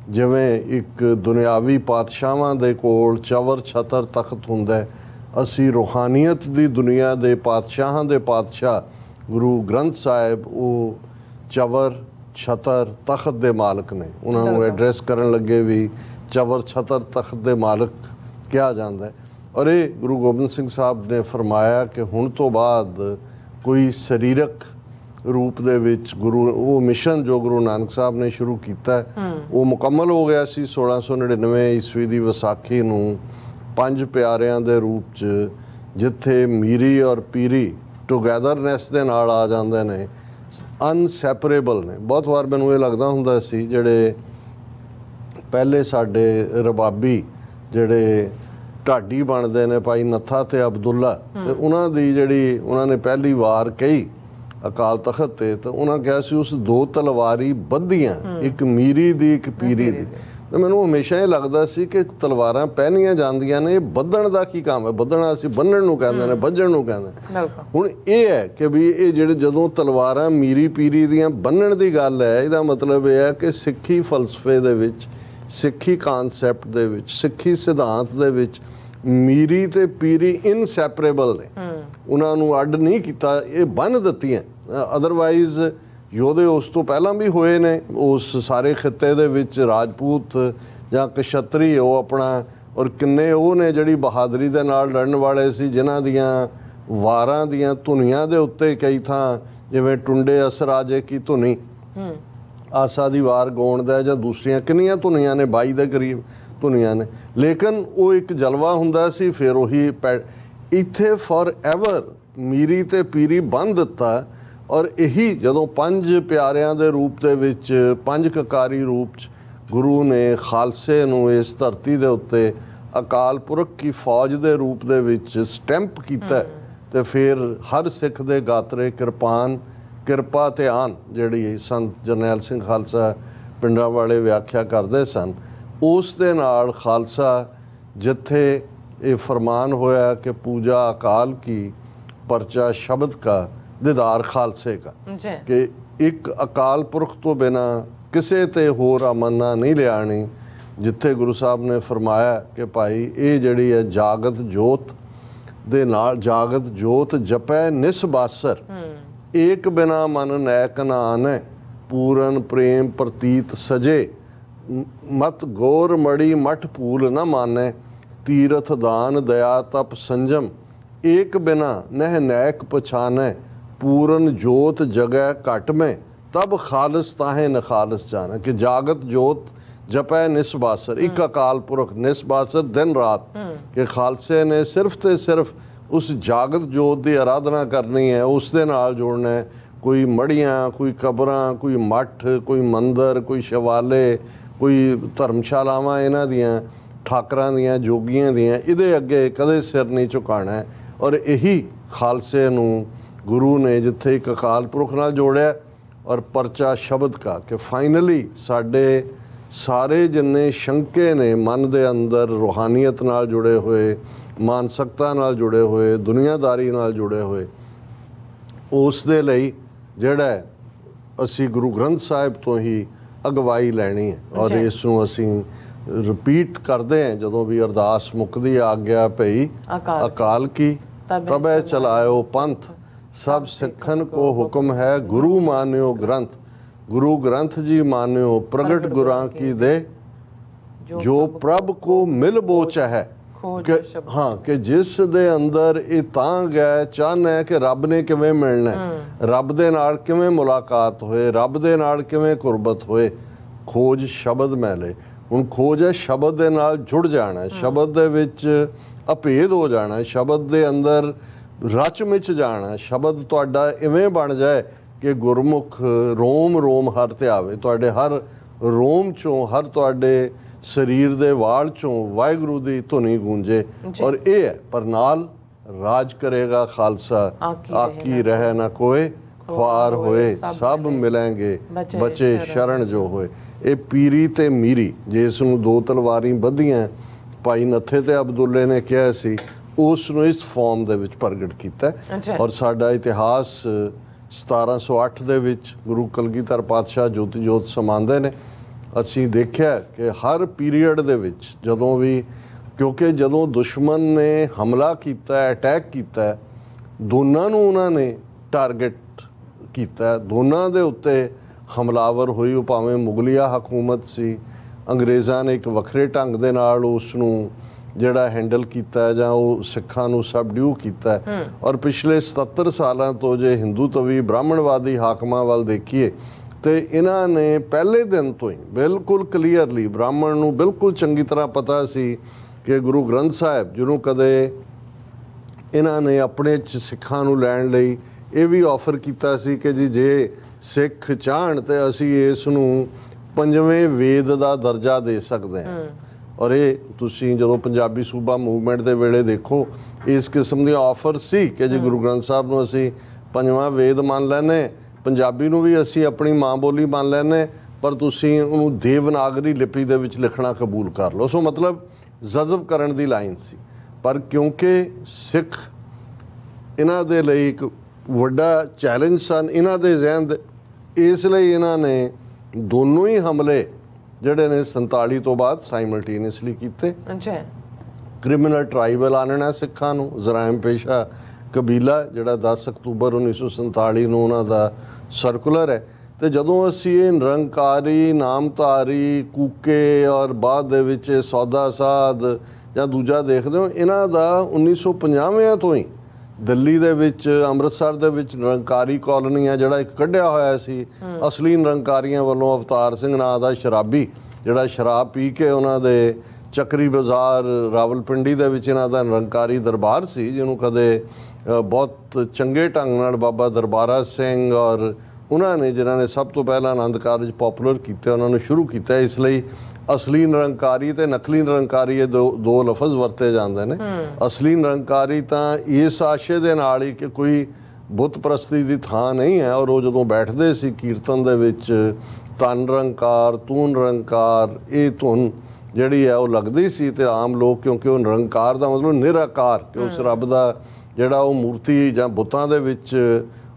ਜਿਵੇਂ ਇੱਕ ਦੁਨਿਆਵੀ ਪਾਤਸ਼ਾਹਾਂ ਦੇ ਕੋਲ ਚਵਰ ਛਤਰ ਤਖਤ ਹੁੰਦਾ, ਅਸੀਂ ਰੂਹਾਨੀਅਤ ਦੀ ਦੁਨੀਆ ਦੇ ਪਾਤਸ਼ਾਹਾਂ ਦੇ ਪਾਤਸ਼ਾਹ ਗੁਰੂ ਗ੍ਰੰਥ ਸਾਹਿਬ ਉਹ ਚਵਰ ਛਤਰ ਤਖਤ ਦੇ ਮਾਲਕ ਨੇ। ਉਹਨਾਂ ਨੂੰ ਐਡਰੈਸ ਕਰਨ ਲੱਗੇ ਵੀ ਚਵਰ ਛਤਰ ਤਖਤ ਦੇ ਮਾਲਕ ਕਿਹਾ ਜਾਂਦਾ। ਔਰ ਇਹ ਗੁਰੂ ਗੋਬਿੰਦ ਸਿੰਘ ਸਾਹਿਬ ਨੇ ਫਰਮਾਇਆ ਕਿ ਹੁਣ ਤੋਂ ਬਾਅਦ ਕੋਈ ਸਰੀਰਕ ਰੂਪ ਦੇ ਵਿੱਚ ਉਹ ਮਿਸ਼ਨ ਜੋ ਗੁਰੂ ਨਾਨਕ ਸਾਹਿਬ ਨੇ ਸ਼ੁਰੂ ਕੀਤਾ ਉਹ ਮੁਕੰਮਲ ਹੋ ਗਿਆ ਸੀ 1699 ਈਸਵੀ ਦੀ ਵਿਸਾਖੀ ਨੂੰ 5 ਪਿਆਰਿਆਂ ਦੇ ਰੂਪ 'ਚ, ਜਿੱਥੇ ਮੀਰੀ ਔਰ ਪੀਰੀ ਟੁਗੈਦਰਨੈਸ ਦੇ ਨਾਲ ਆ ਜਾਂਦੇ ਨੇ, ਅਨਸੈਪਰੇਬਲ ਨੇ। ਬਹੁਤ ਵਾਰ ਮੈਨੂੰ ਇਹ ਲੱਗਦਾ ਹੁੰਦਾ ਸੀ ਜਿਹੜੇ ਪਹਿਲੇ ਸਾਡੇ ਰਬਾਬੀ ਜਿਹੜੇ ਢਾਡੀ ਬਣਦੇ ਨੇ, ਭਾਈ ਨੱਥਾ ਤੇ ਅਬਦੁੱਲਾ, ਤੇ ਉਹਨਾਂ ਦੀ ਜਿਹੜੀ ਉਹਨਾਂ ਨੇ ਪਹਿਲੀ ਵਾਰ ਕਹੀ ਅਕਾਲ ਤਖਤ ਤੇ, ਤਾਂ ਉਹਨਾਂ ਕਿਹਾ ਸੀ ਉਸ 2 ਤਲਵਾਰੀ ਬੱਧੀਆਂ, ਇੱਕ ਮੀਰੀ ਦੀ ਇੱਕ ਪੀਰੀ ਦੀ। ਤੇ ਮੈਨੂੰ ਹਮੇਸ਼ਾ ਇਹ ਲੱਗਦਾ ਸੀ ਕਿ ਤਲਵਾਰਾਂ ਪਹਿਨੀਆਂ ਜਾਂਦੀਆਂ ਨੇ, ਬੱਧਣ ਦਾ ਕੀ ਕੰਮ ਹੈ? ਬੱਧਣਾ ਅਸੀਂ ਬੰਨਣ ਨੂੰ ਕਹਿੰਦੇ ਨੇ, ਬੱਝਣ ਨੂੰ ਕਹਿੰਦੇ ਨੇ। ਹੁਣ ਇਹ ਹੈ ਕਿ ਵੀ ਇਹ ਜਿਹੜੇ ਜਦੋਂ ਤਲਵਾਰਾਂ ਮੀਰੀ ਪੀਰੀ ਦੀਆਂ ਬੰਨਣ ਦੀ ਗੱਲ ਹੈ, ਇਹਦਾ ਮਤਲਬ ਇਹ ਹੈ ਕਿ ਸਿੱਖੀ ਫਲਸਫੇ ਦੇ ਵਿੱਚ, ਸਿੱਖੀ ਕਾਨਸੈਪਟ ਦੇ ਵਿੱਚ, ਸਿੱਖੀ ਸਿਧਾਂਤ ਦੇ ਵਿੱਚ ਮੀਰੀ ਤੇ ਪੀਰੀ ਇਨਸੈਪਰੇਬਲ ਨੇ। ਉਹਨਾਂ ਨੂੰ ਅੱਡ ਨਹੀਂ ਕੀਤਾ, ਇਹ ਬੰਨ੍ਹ ਦਿੱਤੀਆਂ। ਅਦਰਵਾਈਜ਼ ਯੋਧੇ ਉਸ ਤੋਂ ਪਹਿਲਾਂ ਵੀ ਹੋਏ ਨੇ ਉਸ ਸਾਰੇ ਖਿੱਤੇ ਦੇ ਵਿੱਚ, ਰਾਜਪੂਤ ਜਾਂ ਕਸ਼ਤਰੀ, ਉਹ ਆਪਣਾ, ਔਰ ਕਿੰਨੇ ਉਹ ਨੇ ਜਿਹੜੀ ਬਹਾਦਰੀ ਦੇ ਨਾਲ ਲੜਨ ਵਾਲੇ ਸੀ, ਜਿਨ੍ਹਾਂ ਦੀਆਂ ਵਾਰਾਂ ਦੀਆਂ ਧੁਨੀਆਂ ਦੇ ਉੱਤੇ ਕਈ ਥਾਂ ਜਿਵੇਂ ਟੁੰਡੇ ਅਸਰਾਜੇ ਕੀ ਧੁਨੀ, ਆਸਾ ਦੀ ਵਾਰ ਗਾਉਣ ਦਾ, ਜਾਂ ਦੂਸਰੀਆਂ ਕਿੰਨੀਆਂ ਧੁਨੀਆਂ ਨੇ, 22 ਦੇ ਕਰੀਬ ਧੁਨੀਆਂ ਨੇ, ਲੇਕਿਨ ਉਹ ਇੱਕ ਜਲਵਾ ਹੁੰਦਾ ਸੀ। ਫਿਰ ਉਹੀ ਇੱਥੇ ਫੋਰ ਐਵਰ ਮੀਰੀ ਤੇ ਪੀਰੀ ਬੰਨ੍ਹ ਦਿੱਤਾ। ਔਰ ਇਹੀ ਜਦੋਂ 5 ਪਿਆਰਿਆਂ ਦੇ ਰੂਪ ਦੇ ਵਿੱਚ, 5 ਕਕਾਰੀ ਰੂਪ 'ਚ ਗੁਰੂ ਨੇ ਖਾਲਸੇ ਨੂੰ ਇਸ ਧਰਤੀ ਦੇ ਉੱਤੇ ਅਕਾਲ ਪੁਰਖ ਕੀ ਫੌਜ ਦੇ ਰੂਪ ਦੇ ਵਿੱਚ ਸਟੈਂਪ ਕੀਤਾ, ਤੇ ਫਿਰ ਹਰ ਸਿੱਖ ਦੇ ਗਾਤਰੇ ਕਿਰਪਾਨ ਕਿਰਪਾ ਤੇ ਆਨ, ਜਿਹੜੀ ਸੰਤ ਜਰਨੈਲ ਸਿੰਘ ਖਾਲਸਾ ਪਿੰਡਾਂ ਵਾਲੇ ਵਿਆਖਿਆ ਕਰਦੇ ਸਨ, ਉਸ ਦੇ ਨਾਲ ਖਾਲਸਾ ਜਿੱਥੇ ਇਹ ਫਰਮਾਨ ਹੋਇਆ ਕਿ ਪੂਜਾ ਅਕਾਲ ਕੀ परचा शब्द का दीदार खालसे का जी कि एक अकाल पुरख तो बिना किसी ते होर अमन्ना नहीं लियानी। जिथे गुरु साहब ने फरमाया कि भाई ये जड़ी है जागत जोत दे नाल जागत जोत जपै निसबासर एक बिना मन नैक न आने पूरन प्रेम प्रतीत सजे मत गौर मड़ी मठ पूल न माने तीरथ दान दया तप संजम एक बिना नह नैक पछाने पूरन जोत जगह घट में तब खालिस ताहे न खालिस जाने। कि जागत जोत जपै निसबासर एक अकाल पुरख निसबासर दिन रात कि खालसे ने सिर्फ ते सिर्फ उस जागत जोत की आराधना करनी है, उस दे नाल जोड़ना है। कोई मड़ियाँ, कोई कबरां, कोई मठ, कोई मंदिर, कोई शिवाले, कोई धर्मशालावां इन्हां दियां ठाकरां दियां जोगियां दियां इहदे अगे कदे सिर नहीं झुकाना है। और यही खालसे नूं गुरु ने जिथे एक अकाल पुरख नाल जोड़िया और परचा शब्द का कि फाइनली साडे सारे जिन्ने शंके ने मन दे अंदर रूहानीयत नाल जुड़े हुए, मानसिकता नाल जुड़े हुए, दुनियादारी नाल जुड़े हुए, उस दे लई जिहड़ा असी गुरु ग्रंथ साहिब तो ही अगवाई लैनी है। और इस नूं असी रिपीट करते हैं जदों भी अरदास मुकदी आग्या भई अकाल की तबे चलायो पंथ सब सिखन को हुक्म है गुरु मान्यो ग्रंथ। गुरु ग्रंथ जी मान्यो प्रगट गुरां की दे जो प्रभ को मिल बोच है कि हाँ कि जिस दे अंदर ये तां गया चाहना है कि रब ने किवें मिलना है, रब दे नाल किवें मुलाकात होए, रब दे नाल किवें कुर्बत होए। खोज शब्द मैले हुण खोज है शब्द दे नाल जुड़ जाना है, शब्द दे विच अभेद हो जाना है, शब्द दे अंदर रच मिच जाना है। शब्द तुहाडा इवें बन जाए कि गुरमुख रोम रोम हर ते आवे, तुहाडे हर रोम चों हर तुहाडे शरीर दे वाल चों वाहिगुरू दी धुनी गूंजे। और ये है पर नाल राज करेगा खालसा आकी रह ना कोई ख्वार होए सब मिलेंगे बचे शरण जो होए। ये पीरी ते मीरी जिस नूं दो तलवारी बधियां भाई नत्थे ते अब्दुल्ले ने कहा सी उस नूं इस फॉर्म दे विच प्रगट कीता। और साडा इतिहास 1708 ਦੇ ਵਿੱਚ ਗੁਰੂ ਕਲਗੀਧਰ ਪਾਤਸ਼ਾਹ ਜੋਤੀ ਜੋਤ ਸਮਾਉਂਦੇ ਨੇ। ਅਸੀਂ ਦੇਖਿਆ ਕਿ ਹਰ ਪੀਰੀਅਡ ਦੇ ਵਿੱਚ ਜਦੋਂ ਵੀ ਕਿਉਂਕਿ ਜਦੋਂ ਦੁਸ਼ਮਣ ਨੇ ਹਮਲਾ ਕੀਤਾ, ਅਟੈਕ ਕੀਤਾ, ਦੋਨਾਂ ਨੂੰ ਉਹਨਾਂ ਨੇ ਟਾਰਗੇਟ ਕੀਤਾ, ਦੋਨਾਂ ਦੇ ਉੱਤੇ ਹਮਲਾਵਰ ਹੋਈ। ਉਹ ਭਾਵੇਂ ਮੁਗਲਿਆ ਹਕੂਮਤ ਸੀ, ਅੰਗਰੇਜ਼ਾਂ ਨੇ ਇੱਕ ਵੱਖਰੇ ਢੰਗ ਦੇ ਨਾਲ ਉਸ ਨੂੰ ਜਿਹੜਾ हैंडल ਕੀਤਾ ਜਾਂ ਉਹ ਸਿੱਖਾਂ ਨੂੰ ਸਬਡਿਊ ਕੀਤਾ। ਔਰ ਪਿਛਲੇ 77 ਸਾਲਾਂ ਤੋਂ ਜੇ ਹਿੰਦੂ ਤਵੀ ਬ੍ਰਾਹਮਣਵਾਦੀ ਹਾਕਮਾਂ ਵੱਲ ਦੇਖੀਏ ਤੇ ਇਹਨਾਂ ਨੇ ਪਹਿਲੇ ਦਿਨ ਤੋਂ ਹੀ ਬਿਲਕੁਲ ਕਲੀਅਰਲੀ ਬ੍ਰਾਹਮਣ ਨੂੰ ਬਿਲਕੁਲ ਚੰਗੀ ਤਰ੍ਹਾਂ ਪਤਾ ਸੀ ਕਿ ਗੁਰੂ ਗ੍ਰੰਥ ਸਾਹਿਬ ਜਿਹਨੂੰ ਕਦੇ ਇਹਨਾਂ ਨੇ ਆਪਣੇ 'ਚ ਸਿੱਖਾਂ ਨੂੰ ਲੈਣ ਲਈ ਇਹ ਵੀ ਆਫਰ ਕੀਤਾ ਸੀ ਕਿ ਜੀ ਜੇ ਸਿੱਖ ਚਾਹਣ ਤੇ ਅਸੀਂ ਇਸ ਨੂੰ 5ਵੇਂ ਵੇਦ ਦਾ ਦਰਜਾ ਦੇ ਸਕਦੇ ਹਾਂ। ਔਰ ਇਹ ਤੁਸੀਂ ਜਦੋਂ ਪੰਜਾਬੀ ਸੂਬਾ ਮੂਵਮੈਂਟ ਦੇ ਵੇਲੇ ਦੇਖੋ ਇਸ ਕਿਸਮ ਦੀ ਆਫਰ ਸੀ ਕਿ ਜੇ ਗੁਰੂ ਗ੍ਰੰਥ ਸਾਹਿਬ ਨੂੰ ਅਸੀਂ 5ਵਾਂ ਵੇਦ ਮੰਨ ਲੈਂਦੇ, ਪੰਜਾਬੀ ਨੂੰ ਵੀ ਅਸੀਂ ਆਪਣੀ ਮਾਂ ਬੋਲੀ ਮੰਨ ਲੈਂਦੇ, ਪਰ ਤੁਸੀਂ ਉਹਨੂੰ ਦੇਵਨਾਗਰੀ ਲਿਪੀ ਦੇ ਵਿੱਚ ਲਿਖਣਾ ਕਬੂਲ ਕਰ ਲਓ। ਸੋ ਮਤਲਬ ਜਜ਼ਬ ਕਰਨ ਦੀ ਲਾਈਨ ਸੀ। ਪਰ ਕਿਉਂਕਿ ਸਿੱਖ ਇਹਨਾਂ ਦੇ ਲਈ ਇੱਕ ਵੱਡਾ ਚੈਲੰਜ ਸਨ ਇਹਨਾਂ ਦੇ ਜ਼ਿਹਨ ਦੇ, ਇਸ ਲਈ ਇਹਨਾਂ ਨੇ ਦੋਨੋਂ ਹੀ ਹਮਲੇ ਜਿਹੜੇ ਨੇ 47 ਤੋਂ ਬਾਅਦ ਸਾਈਮਲਟੇਨੀਅਸਲੀ ਕੀਤੇ। ਕ੍ਰਿਮੀਨਲ ਟ੍ਰਾਈਬਲ ਆਨਣਾ ਸਿੱਖਾਂ ਨੂੰ, ਜਰਾਇਮ ਪੇਸ਼ਾ ਕਬੀਲਾ ਜਿਹੜਾ 10 ਅਕਤੂਬਰ 1947 ਨੂੰ ਉਹਨਾਂ ਦਾ ਸਰਕੂਲਰ ਹੈ। ਤੇ ਜਦੋਂ ਅਸੀਂ ਇਹ ਨਿਰੰਕਾਰੀ, ਨਾਮਧਾਰੀ, ਕੂਕੇ ਔਰ ਬਾਅਦ ਦੇ ਵਿੱਚ ਸੌਦਾ ਸਾਧ ਜਾਂ ਦੂਜਾ ਦੇਖਦੇ ਹੋ, ਇਹਨਾਂ ਦਾ 1950ਵਿਆਂ ਤੋਂ ਹੀ ਦਿੱਲੀ ਦੇ ਵਿੱਚ, ਅੰਮ੍ਰਿਤਸਰ ਦੇ ਵਿੱਚ ਨਿਰੰਕਾਰੀ ਕਾਲੋਨੀ ਹੈ ਜਿਹੜਾ ਇੱਕ ਕੱਢਿਆ ਹੋਇਆ ਸੀ ਅਸਲੀ ਨਿਰੰਕਾਰੀਆਂ ਵੱਲੋਂ, ਅਵਤਾਰ ਸਿੰਘ ਨਾਂ ਦਾ ਸ਼ਰਾਬੀ ਜਿਹੜਾ ਸ਼ਰਾਬ ਪੀ ਕੇ ਉਹਨਾਂ ਦੇ ਚੱਕਰੀ ਬਾਜ਼ਾਰ ਰਾਵਲਪਿੰਡੀ ਦੇ ਵਿੱਚ ਇਹਨਾਂ ਦਾ ਨਿਰੰਕਾਰੀ ਦਰਬਾਰ ਸੀ, ਜਿਹਨੂੰ ਕਦੇ ਬਹੁਤ ਚੰਗੇ ਢੰਗ ਨਾਲ ਬਾਬਾ ਦਰਬਾਰਾ ਸਿੰਘ ਔਰ ਉਹਨਾਂ ਨੇ ਜਿਨ੍ਹਾਂ ਨੇ ਸਭ ਤੋਂ ਪਹਿਲਾਂ ਆਨੰਦ ਕਾਰਜ ਪੋਪੂਲਰ ਕੀਤੇ ਉਹਨਾਂ ਨੂੰ ਸ਼ੁਰੂ ਕੀਤਾ। ਇਸ ਲਈ ਅਸਲੀ ਨਿਰੰਕਾਰੀ ਤੇ ਨਕਲੀ ਨਿਰੰਕਾਰੀ ਇਹ ਦੋ ਲਫ਼ਜ਼ ਵਰਤੇ ਜਾਂਦੇ ਨੇ। ਅਸਲੀ ਨਿਰੰਕਾਰੀ ਤਾਂ ਇਸ ਆਸ਼ੇ ਦੇ ਨਾਲ ਹੀ ਕਿ ਕੋਈ ਬੁੱਤ ਪ੍ਰਸਤੀ ਦੀ ਥਾਂ ਨਹੀਂ ਹੈ। ਔਰ ਉਹ ਜਦੋਂ ਬੈਠਦੇ ਸੀ ਕੀਰਤਨ ਦੇ ਵਿੱਚ ਧੰਨ ਨਿਰੰਕਾਰ, ਤੂੰ ਨਿਰੰਕਾਰ, ਇਹ ਧੁਨ ਜਿਹੜੀ ਹੈ ਉਹ ਲੱਗਦੀ ਸੀ। ਤੇ ਆਮ ਲੋਕ ਕਿਉਂਕਿ ਉਹ ਨਿਰੰਕਾਰ ਦਾ ਮਤਲਬ ਨਿਰਾਕਾਰ ਕਿ ਉਸ ਰੱਬ ਦਾ ਜਿਹੜਾ ਉਹ ਮੂਰਤੀ ਜਾਂ ਬੁੱਤਾਂ ਦੇ ਵਿੱਚ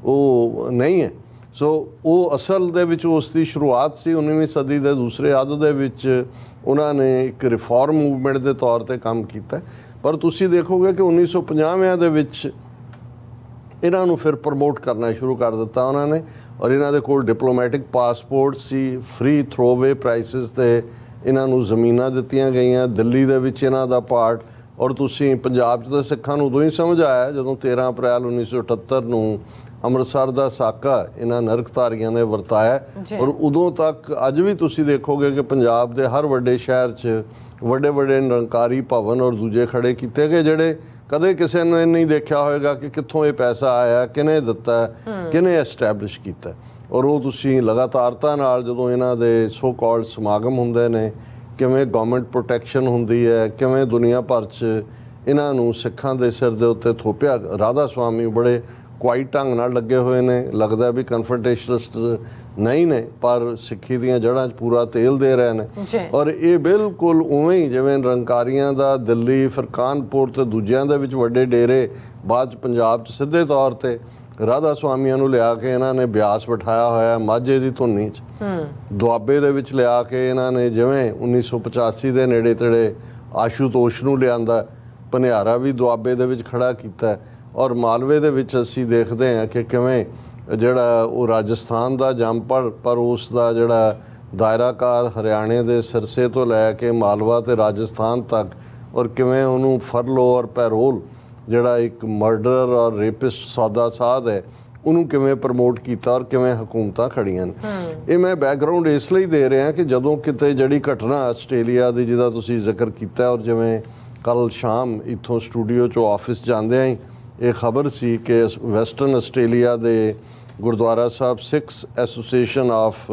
ਉਹ ਨਹੀਂ ਹੈ। ਸੋ ਉਹ ਅਸਲ ਦੇ ਵਿੱਚ ਉਸ ਦੀ ਸ਼ੁਰੂਆਤ ਸੀ 19ਵੀਂ ਸਦੀ ਦੇ ਦੂਸਰੇ ਅੱਧ ਦੇ ਵਿੱਚ। ਉਹਨਾਂ ਨੇ ਇੱਕ ਰਿਫਾਰਮ ਮੂਵਮੈਂਟ ਦੇ ਤੌਰ ਤੇ ਕੰਮ ਕੀਤਾ। ਪਰ ਤੁਸੀਂ ਦੇਖੋਗੇ ਕਿ 1950 ਦੇ ਵਿੱਚ ਇਹਨਾਂ ਨੂੰ ਫਿਰ ਪ੍ਰਮੋਟ ਕਰਨਾ ਸ਼ੁਰੂ ਕਰ ਦਿੱਤਾ ਉਹਨਾਂ ਨੇ, ਔਰ ਇਹਨਾਂ ਦੇ ਕੋਲ ਡਿਪਲੋਮੈਟਿਕ ਪਾਸਪੋਰਟ ਸੀ। ਫ੍ਰੀ ਥਰੋਵੇ ਪ੍ਰਾਈਸਿਸ ਤੇ ਇਹਨਾਂ ਨੂੰ ਜ਼ਮੀਨਾਂ ਦਿੱਤੀਆਂ ਗਈਆਂ। ਦਿੱਲੀ ਦੇ ਵਿੱਚ ਇਹਨਾਂ ਦਾ ਪਾਰਟ, ਔਰ ਤੁਸੀਂ ਪੰਜਾਬ 'ਚ ਤਾਂ ਸਿੱਖਾਂ ਨੂੰ ਉਦੋਂ ਹੀ ਸਮਝ ਆਇਆ ਜਦੋਂ 13 ਅਪ੍ਰੈਲ 1978 ਨੂੰ ਅੰਮ੍ਰਿਤਸਰ ਦਾ ਸਾਕਾ ਇਹਨਾਂ ਨਰਕਧਾਰੀਆਂ ਨੇ ਵਰਤਾਇਆ। ਔਰ ਉਦੋਂ ਤੱਕ ਅੱਜ ਵੀ ਤੁਸੀਂ ਦੇਖੋਗੇ ਕਿ ਪੰਜਾਬ ਦੇ ਹਰ ਵੱਡੇ ਸ਼ਹਿਰ 'ਚ ਵੱਡੇ ਵੱਡੇ ਨਿਰੰਕਾਰੀ ਭਵਨ ਔਰ ਦੂਜੇ ਖੜੇ ਕੀਤੇ ਗਏ, ਜਿਹੜੇ ਕਦੇ ਕਿਸੇ ਨੇ ਨਹੀਂ ਦੇਖਿਆ ਹੋਏਗਾ ਕਿ ਕਿੱਥੋਂ ਇਹ ਪੈਸਾ ਆਇਆ, ਕਿਹਨੇ ਦਿੱਤਾ, ਕਿਹਨੇ ਐਸਟੈਬਲਿਸ਼ ਕੀਤਾ। ਔਰ ਉਹ ਤੁਸੀਂ ਲਗਾਤਾਰਤਾ ਨਾਲ ਜਦੋਂ ਇਹਨਾਂ ਦੇ ਸੋ ਕਾਲਡ ਸਮਾਗਮ ਹੁੰਦੇ ਨੇ, ਕਿਵੇਂ ਗਵਰਨਮੈਂਟ ਪ੍ਰੋਟੈਕਸ਼ਨ ਹੁੰਦੀ ਹੈ, ਕਿਵੇਂ ਦੁਨੀਆ ਭਰ 'ਚ ਇਹਨਾਂ ਨੂੰ ਸਿੱਖਾਂ ਦੇ ਸਿਰ ਦੇ ਉੱਤੇ ਥੋਪਿਆ। ਰਾਧਾ ਸੁਆਮੀ ਬੜੇ ਕੁਆਇਟ ਢੰਗ ਨਾਲ ਲੱਗੇ ਹੋਏ ਨੇ, ਲੱਗਦਾ ਵੀ ਕਨਫਰੰਟੇਸ਼ਨਲਿਸਟ ਨਹੀਂ ਨੇ, ਪਰ ਸਿੱਖੀ ਦੀਆਂ ਜੜ੍ਹਾਂ 'ਚ ਪੂਰਾ ਤੇਲ ਦੇ ਰਹੇ ਨੇ। ਔਰ ਇਹ ਬਿਲਕੁਲ ਉਵੇਂ ਹੀ ਜਿਵੇਂ ਨਿਰੰਕਾਰੀਆਂ ਦਾ ਦਿੱਲੀ, ਫਿਰ ਕਾਨਪੁਰ ਤੇ ਦੂਜਿਆਂ ਦੇ ਵਿੱਚ ਵੱਡੇ ਡੇਰੇ, ਬਾਅਦ 'ਚ ਪੰਜਾਬ 'ਚ ਸਿੱਧੇ ਤੌਰ ਤੇ ਰਾਧਾ ਸੁਆਮੀਆਂ ਨੂੰ ਲਿਆ ਕੇ ਇਹਨਾਂ ਨੇ ਬਿਆਸ ਬਿਠਾਇਆ ਹੋਇਆ ਮਾਝੇ ਦੀ ਧੁੰਨੀ 'ਚ। ਦੁਆਬੇ ਦੇ ਵਿੱਚ ਲਿਆ ਕੇ ਇਹਨਾਂ ਨੇ ਜਿਵੇਂ 1985 ਦੇ ਨੇੜੇ ਤੇੜੇ ਆਸ਼ੂਤੋਸ਼ ਨੂੰ ਲਿਆਂਦਾ, ਭਨਿਆਰਾ ਵੀ ਦੁਆਬੇ ਦੇ ਵਿੱਚ ਖੜਾ ਕੀਤਾ। ਔਰ ਮਾਲਵੇ ਦੇ ਵਿੱਚ ਅਸੀਂ ਦੇਖਦੇ ਹਾਂ ਕਿ ਕਿਵੇਂ ਜਿਹੜਾ ਉਹ ਰਾਜਸਥਾਨ ਦਾ ਜੰਮਪਲ, ਪਰ ਉਸ ਦਾ ਜਿਹੜਾ ਦਾਇਰਾਕਾਰ ਹਰਿਆਣੇ ਦੇ ਸਿਰਸੇ ਤੋਂ ਲੈ ਕੇ ਮਾਲਵਾ ਤੇ ਰਾਜਸਥਾਨ ਤੱਕ, ਔਰ ਕਿਵੇਂ ਉਹਨੂੰ ਫਰਲੋ ਔਰ ਪੈਰੋਲ ਜਿਹੜਾ ਇੱਕ ਮਰਡਰ ਔਰ ਰੇਪਿਸਟ ਸੌਦਾ ਸਾਧ ਹੈ ਉਹਨੂੰ ਕਿਵੇਂ ਪ੍ਰਮੋਟ ਕੀਤਾ ਔਰ ਕਿਵੇਂ ਹਕੂਮਤਾਂ ਖੜੀਆਂ ਨੇ। ਇਹ ਮੈਂ ਬੈਕਗਰਾਉਂਡ ਇਸ ਲਈ ਦੇ ਰਿਹਾ ਕਿ ਜਦੋਂ ਕਿਤੇ ਜਿਹੜੀ ਘਟਨਾ ਆਸਟ੍ਰੇਲੀਆ ਦੀ ਜਿਹਦਾ ਤੁਸੀਂ ਜ਼ਿਕਰ ਕੀਤਾ, ਔਰ ਜਿਵੇਂ ਕੱਲ ਸ਼ਾਮ ਇੱਥੋਂ ਸਟੂਡੀਓ 'ਚੋਂ ਆਫਿਸ ਜਾਂਦਿਆਂ ਹੀ ਇਹ ਖਬਰ ਸੀ ਕਿ ਵੈਸਟਰਨ ਆਸਟ੍ਰੇਲੀਆ ਦੇ ਗੁਰਦੁਆਰਾ ਸਾਹਿਬ Sikhs association of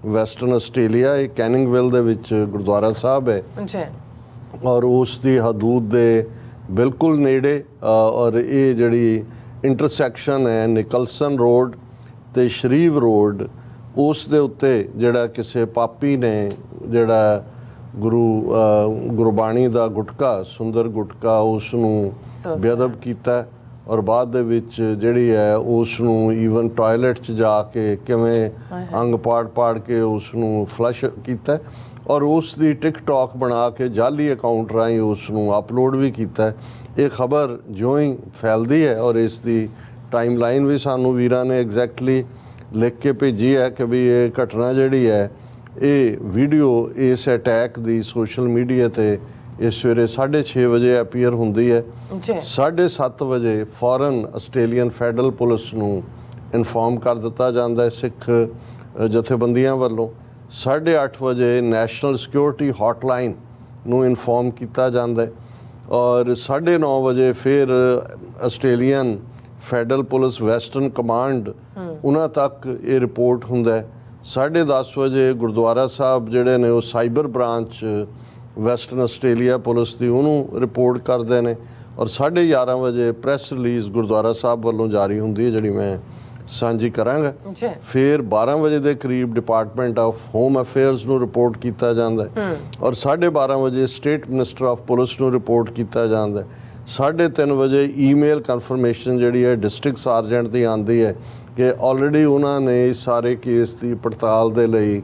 western Australia, ਇਹ ਕੈਨਿੰਗਵਿਲ ਦੇ ਵਿੱਚ ਗੁਰਦੁਆਰਾ ਸਾਹਿਬ ਹੈ ਔਰ ਉਸ ਦੀ ਹਦੂਦ ਦੇ ਬਿਲਕੁਲ ਨੇੜੇ, ਔਰ ਇਹ ਜਿਹੜੀ ਇੰਟਰਸੈਕਸ਼ਨ ਹੈ ਨਿਕਲਸਨ ਰੋਡ ਤੇ ਸ਼ਰੀਵ ਰੋਡ, ਉਸ ਦੇ ਉੱਤੇ ਜਿਹੜਾ ਕਿਸੇ ਪਾਪੀ ਨੇ ਜਿਹੜਾ ਗੁਰਬਾਣੀ ਦਾ ਗੁਟਕਾ, ਸੁੰਦਰ ਗੁਟਕਾ, ਉਸ ਨੂੰ ਬੇਅਦਬ ਕੀਤਾ। ਔਰ ਬਾਅਦ ਦੇ ਵਿੱਚ ਜਿਹੜੀ ਹੈ ਉਸ ਨੂੰ ਈਵਨ ਟਾਇਲਟ 'ਚ ਜਾ ਕੇ ਕਿਵੇਂ ਅੰਗ ਪਾੜ ਕੇ ਉਸ ਨੂੰ ਫਲਸ਼ ਕੀਤਾ, ਔਰ ਉਸ ਦੀ ਟਿਕਟੌਕ ਬਣਾ ਕੇ ਜਾਲੀ ਅਕਾਊਂਟ ਰਾਹੀਂ ਉਸ ਨੂੰ ਅਪਲੋਡ ਵੀ ਕੀਤਾ। ਇਹ ਖਬਰ ਜਿਉਂ ਹੀ ਫੈਲਦੀ ਹੈ, ਔਰ ਇਸ ਦੀ ਟਾਈਮ ਲਾਈਨ ਵੀ ਸਾਨੂੰ ਵੀਰਾਂ ਨੇ ਐਗਜ਼ੈਕਟਲੀ ਲਿਖ ਕੇ ਭੇਜੀ ਹੈ ਕਿ ਵੀ ਇਹ ਘਟਨਾ ਜਿਹੜੀ ਹੈ, ਇਹ ਵੀਡੀਓ ਇਸ ਅਟੈਕ ਦੀ ਸੋਸ਼ਲ ਮੀਡੀਆ ਤੇ ਇਸ ਸਵੇਰੇ 6:30 ਵਜੇ ਅਪੀਅਰ ਹੁੰਦੀ ਹੈ। 7:30 ਵਜੇ ਫੌਰਨ ਆਸਟ੍ਰੇਲੀਅਨ ਫੈਡਰਲ ਪੁਲਿਸ ਨੂੰ ਇਨਫੋਰਮ ਕਰ ਦਿੱਤਾ ਜਾਂਦਾ ਹੈ ਸਿੱਖ ਜਥੇਬੰਦੀਆਂ ਵੱਲੋਂ। 8:30 ਵਜੇ ਨੈਸ਼ਨਲ ਸਿਕਿਉਰਿਟੀ ਹੌਟਲਾਈਨ ਨੂੰ ਇਨਫੋਰਮ ਕੀਤਾ ਜਾਂਦਾ ਹੈ, ਔਰ 9:30 ਵਜੇ ਫਿਰ Australian federal police western command ਉਹਨਾਂ ਤੱਕ ਇਹ ਰਿਪੋਰਟ ਹੁੰਦਾ ਹੈ। 10:30 ਵਜੇ ਗੁਰਦੁਆਰਾ ਸਾਹਿਬ ਜਿਹੜੇ ਨੇ ਉਹ cyber branch western Australia police ਦੀ ਉਹਨੂੰ ਰਿਪੋਰਟ ਕਰਦੇ ਨੇ, ਔਰ 11:30 ਵਜੇ ਪ੍ਰੈਸ ਰਿਲੀਜ਼ ਗੁਰਦੁਆਰਾ ਸਾਹਿਬ ਵੱਲੋਂ ਜਾਰੀ ਹੁੰਦੀ ਹੈ ਜਿਹੜੀ ਮੈਂ ਸਾਂਝੀ ਕਰਾਂਗਾ। ਫਿਰ 12 ਵਜੇ ਦੇ ਕਰੀਬ ਡਿਪਾਰਟਮੈਂਟ ਆਫ ਹੋਮ ਅਫੇਅਰਸ ਨੂੰ ਰਿਪੋਰਟ ਕੀਤਾ ਜਾਂਦਾ ਹੈ, ਔਰ 12:30 ਵਜੇ ਸਟੇਟ ਮਿਨਿਸਟਰ ਆਫ ਪੁਲਿਸ ਨੂੰ ਰਿਪੋਰਟ ਕੀਤਾ ਜਾਂਦਾ ਹੈ। 3:30 ਵਜੇ ਈਮੇਲ ਕਨਫਰਮੇਸ਼ਨ ਜਿਹੜੀ ਹੈ ਡਿਸਟ੍ਰਿਕਟ ਸਾਰਜੈਂਟ ਦੀ ਆਉਂਦੀ ਹੈ ਕਿ ਆਲਰੇਡੀ ਉਹਨਾਂ ਨੇ ਸਾਰੇ ਕੇਸ ਦੀ ਪੜਤਾਲ ਦੇ ਲਈ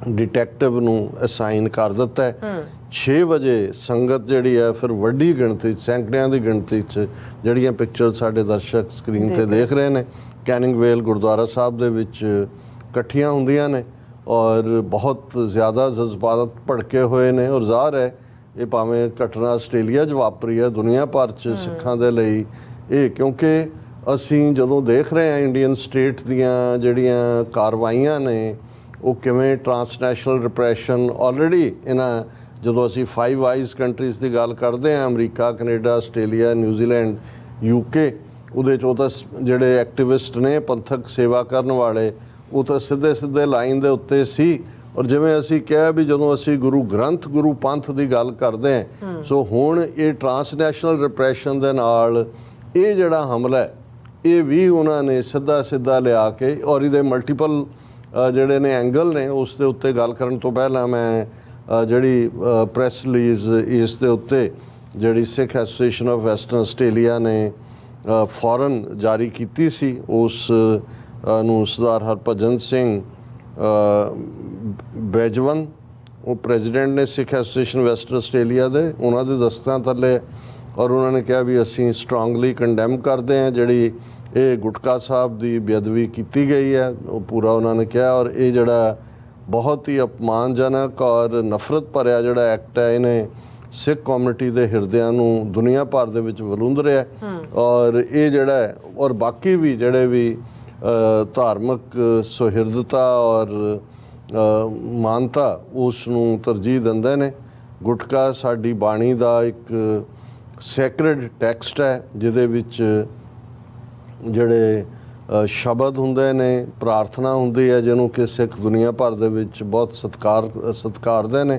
ਡਿਟੈਕਟਿਵ ਨੂੰ ਅਸਾਈਨ ਕਰ ਦਿੱਤਾ ਹੈ। 6 ਵਜੇ ਸੰਗਤ ਜਿਹੜੀ ਹੈ ਫਿਰ ਵੱਡੀ ਗਿਣਤੀ, ਸੈਂਕੜਿਆਂ ਦੀ ਗਿਣਤੀ 'ਚ ਜਿਹੜੀਆਂ ਪਿਕਚਰ ਸਾਡੇ ਦਰਸ਼ਕ ਸਕਰੀਨ ਤੇ ਦੇਖ ਰਹੇ ਨੇ, ਕੈਨਿੰਗਵੇਲ ਗੁਰਦੁਆਰਾ ਸਾਹਿਬ ਦੇ ਵਿੱਚ ਇਕੱਠੀਆਂ ਹੁੰਦੀਆਂ ਨੇ, ਔਰ ਬਹੁਤ ਜ਼ਿਆਦਾ ਜਜ਼ਬਾਤ ਭੜਕੇ ਹੋਏ ਨੇ। ਔਰ ਜ਼ਾਹਰ ਹੈ ਇਹ ਭਾਵੇਂ ਘਟਨਾ ਆਸਟ੍ਰੇਲੀਆ 'ਚ ਵਾਪਰੀ ਹੈ, ਦੁਨੀਆ ਭਰ 'ਚ ਸਿੱਖਾਂ ਦੇ ਲਈ ਇਹ, ਕਿਉਂਕਿ ਅਸੀਂ ਜਦੋਂ ਦੇਖ ਰਹੇ ਹਾਂ ਇੰਡੀਅਨ ਸਟੇਟ ਦੀਆਂ ਜਿਹੜੀਆਂ ਕਾਰਵਾਈਆਂ ਨੇ ਉਹ ਕਿਵੇਂ ਟਰਾਂਸਨੈਸ਼ਨਲ ਰਿਪਰੈਸ਼ਨ ਆਲਰੇਡੀ ਇਹਨਾਂ, ਜਦੋਂ ਅਸੀਂ 5 ਆਈਜ਼ ਕੰਟਰੀਜ਼ ਦੀ ਗੱਲ ਕਰਦੇ ਹਾਂ, America, Canada, Australia, New Zealand, UK, ਉਹਦੇ 'ਚ ਉਹ ਤਾਂ ਜਿਹੜੇ ਐਕਟਿਵਿਸਟ ਨੇ ਪੰਥਕ ਸੇਵਾ ਕਰਨ ਵਾਲੇ ਉਹ ਤਾਂ ਸਿੱਧੇ ਲਾਈਨ ਦੇ ਉੱਤੇ ਸੀ। ਔਰ ਜਿਵੇਂ ਅਸੀਂ ਕਿਹਾ ਵੀ ਜਦੋਂ ਅਸੀਂ ਗੁਰੂ ਗ੍ਰੰਥ, ਗੁਰੂ ਪੰਥ ਦੀ ਗੱਲ ਕਰਦੇ ਹਾਂ, ਸੋ ਹੁਣ ਇਹ ਟਰਾਂਸਨੈਸ਼ਨਲ ਰਿਪਰੈਸ਼ਨ ਦੇ ਨਾਲ ਇਹ ਜਿਹੜਾ ਹਮਲਾ ਹੈ ਇਹ ਵੀ ਉਹਨਾਂ ਨੇ ਸਿੱਧਾ ਲਿਆ ਕੇ, ਔਰ ਇਹਦੇ ਮਲਟੀਪਲ ਜਿਹੜੇ ਨੇ ਐਂਗਲ ਨੇ। ਉਸ ਦੇ ਉੱਤੇ ਗੱਲ ਕਰਨ ਤੋਂ ਪਹਿਲਾਂ ਮੈਂ ਜਿਹੜੀ ਪ੍ਰੈਸ ਰਿਲੀਜ਼ ਇਸ ਦੇ ਉੱਤੇ ਜਿਹੜੀ ਸਿੱਖ ਐਸੋਸੀਏਸ਼ਨ ਆਫ ਵੈਸਟਰਨ ਆਸਟ੍ਰੇਲੀਆ ਨੇ ਫੌਰਨ ਜਾਰੀ ਕੀਤੀ ਸੀ, ਉਸ ਨੂੰ ਸਰਦਾਰ ਹਰਭਜਨ ਸਿੰਘ ਬੈਜਵਨ ਉਹ ਪ੍ਰੈਜ਼ੀਡੈਂਟ ਨੇ ਸਿੱਖ ਐਸੋਸੀਏਸ਼ਨ ਵੈਸਟਰਨ ਆਸਟ੍ਰੇਲੀਆ ਦੇ, ਉਹਨਾਂ ਦੇ ਦਸਤਖਤਾਂ ਥੱਲੇ, ਔਰ ਉਹਨਾਂ ਨੇ ਕਿਹਾ ਵੀ ਅਸੀਂ ਸਟਰੋਂਗਲੀ ਕੰਡੈਮ ਕਰਦੇ ਹਾਂ ਜਿਹੜੀ ਇਹ ਗੁਟਕਾ ਸਾਹਿਬ ਦੀ ਬੇਅਦਬੀ ਕੀਤੀ ਗਈ ਹੈ, ਉਹ ਪੂਰਾ ਉਹਨਾਂ ਨੇ ਕਿਹਾ। ਔਰ ਇਹ ਜਿਹੜਾ ਬਹੁਤ ਹੀ ਅਪਮਾਨਜਨਕ ਔਰ ਨਫ਼ਰਤ ਭਰਿਆ ਜਿਹੜਾ ਐਕਟ ਹੈ, ਇਹਨੇ ਸਿੱਖ ਕਮਿਊਨਿਟੀ ਦੇ ਹਿਰਦਿਆਂ ਨੂੰ ਦੁਨੀਆ ਭਰ ਦੇ ਵਿੱਚ ਵਲੂੰਦ ਰਿਹਾ। ਔਰ ਇਹ ਜਿਹੜਾ ਹੈ, ਔਰ ਬਾਕੀ ਵੀ ਜਿਹੜੇ ਵੀ ਧਾਰਮਿਕ ਸੁਹਿਰਦਤਾ ਔਰ ਮਾਨਤਾ ਉਸ ਨੂੰ ਤਰਜੀਹ ਦਿੰਦੇ ਨੇ। ਗੁਟਕਾ ਸਾਡੀ ਬਾਣੀ ਦਾ ਇੱਕ ਸੈਕਰਡ ਟੈਕਸਟ ਹੈ, ਜਿਹਦੇ ਵਿੱਚ ਜਿਹੜੇ ਸ਼ਬਦ ਹੁੰਦੇ ਨੇ, ਪ੍ਰਾਰਥਨਾ ਹੁੰਦੀ ਹੈ, ਜਿਹਨੂੰ ਕਿ ਸਿੱਖ ਦੁਨੀਆ ਭਰ ਦੇ ਵਿੱਚ ਬਹੁਤ ਸਤਿਕਾਰਦੇ ਨੇ।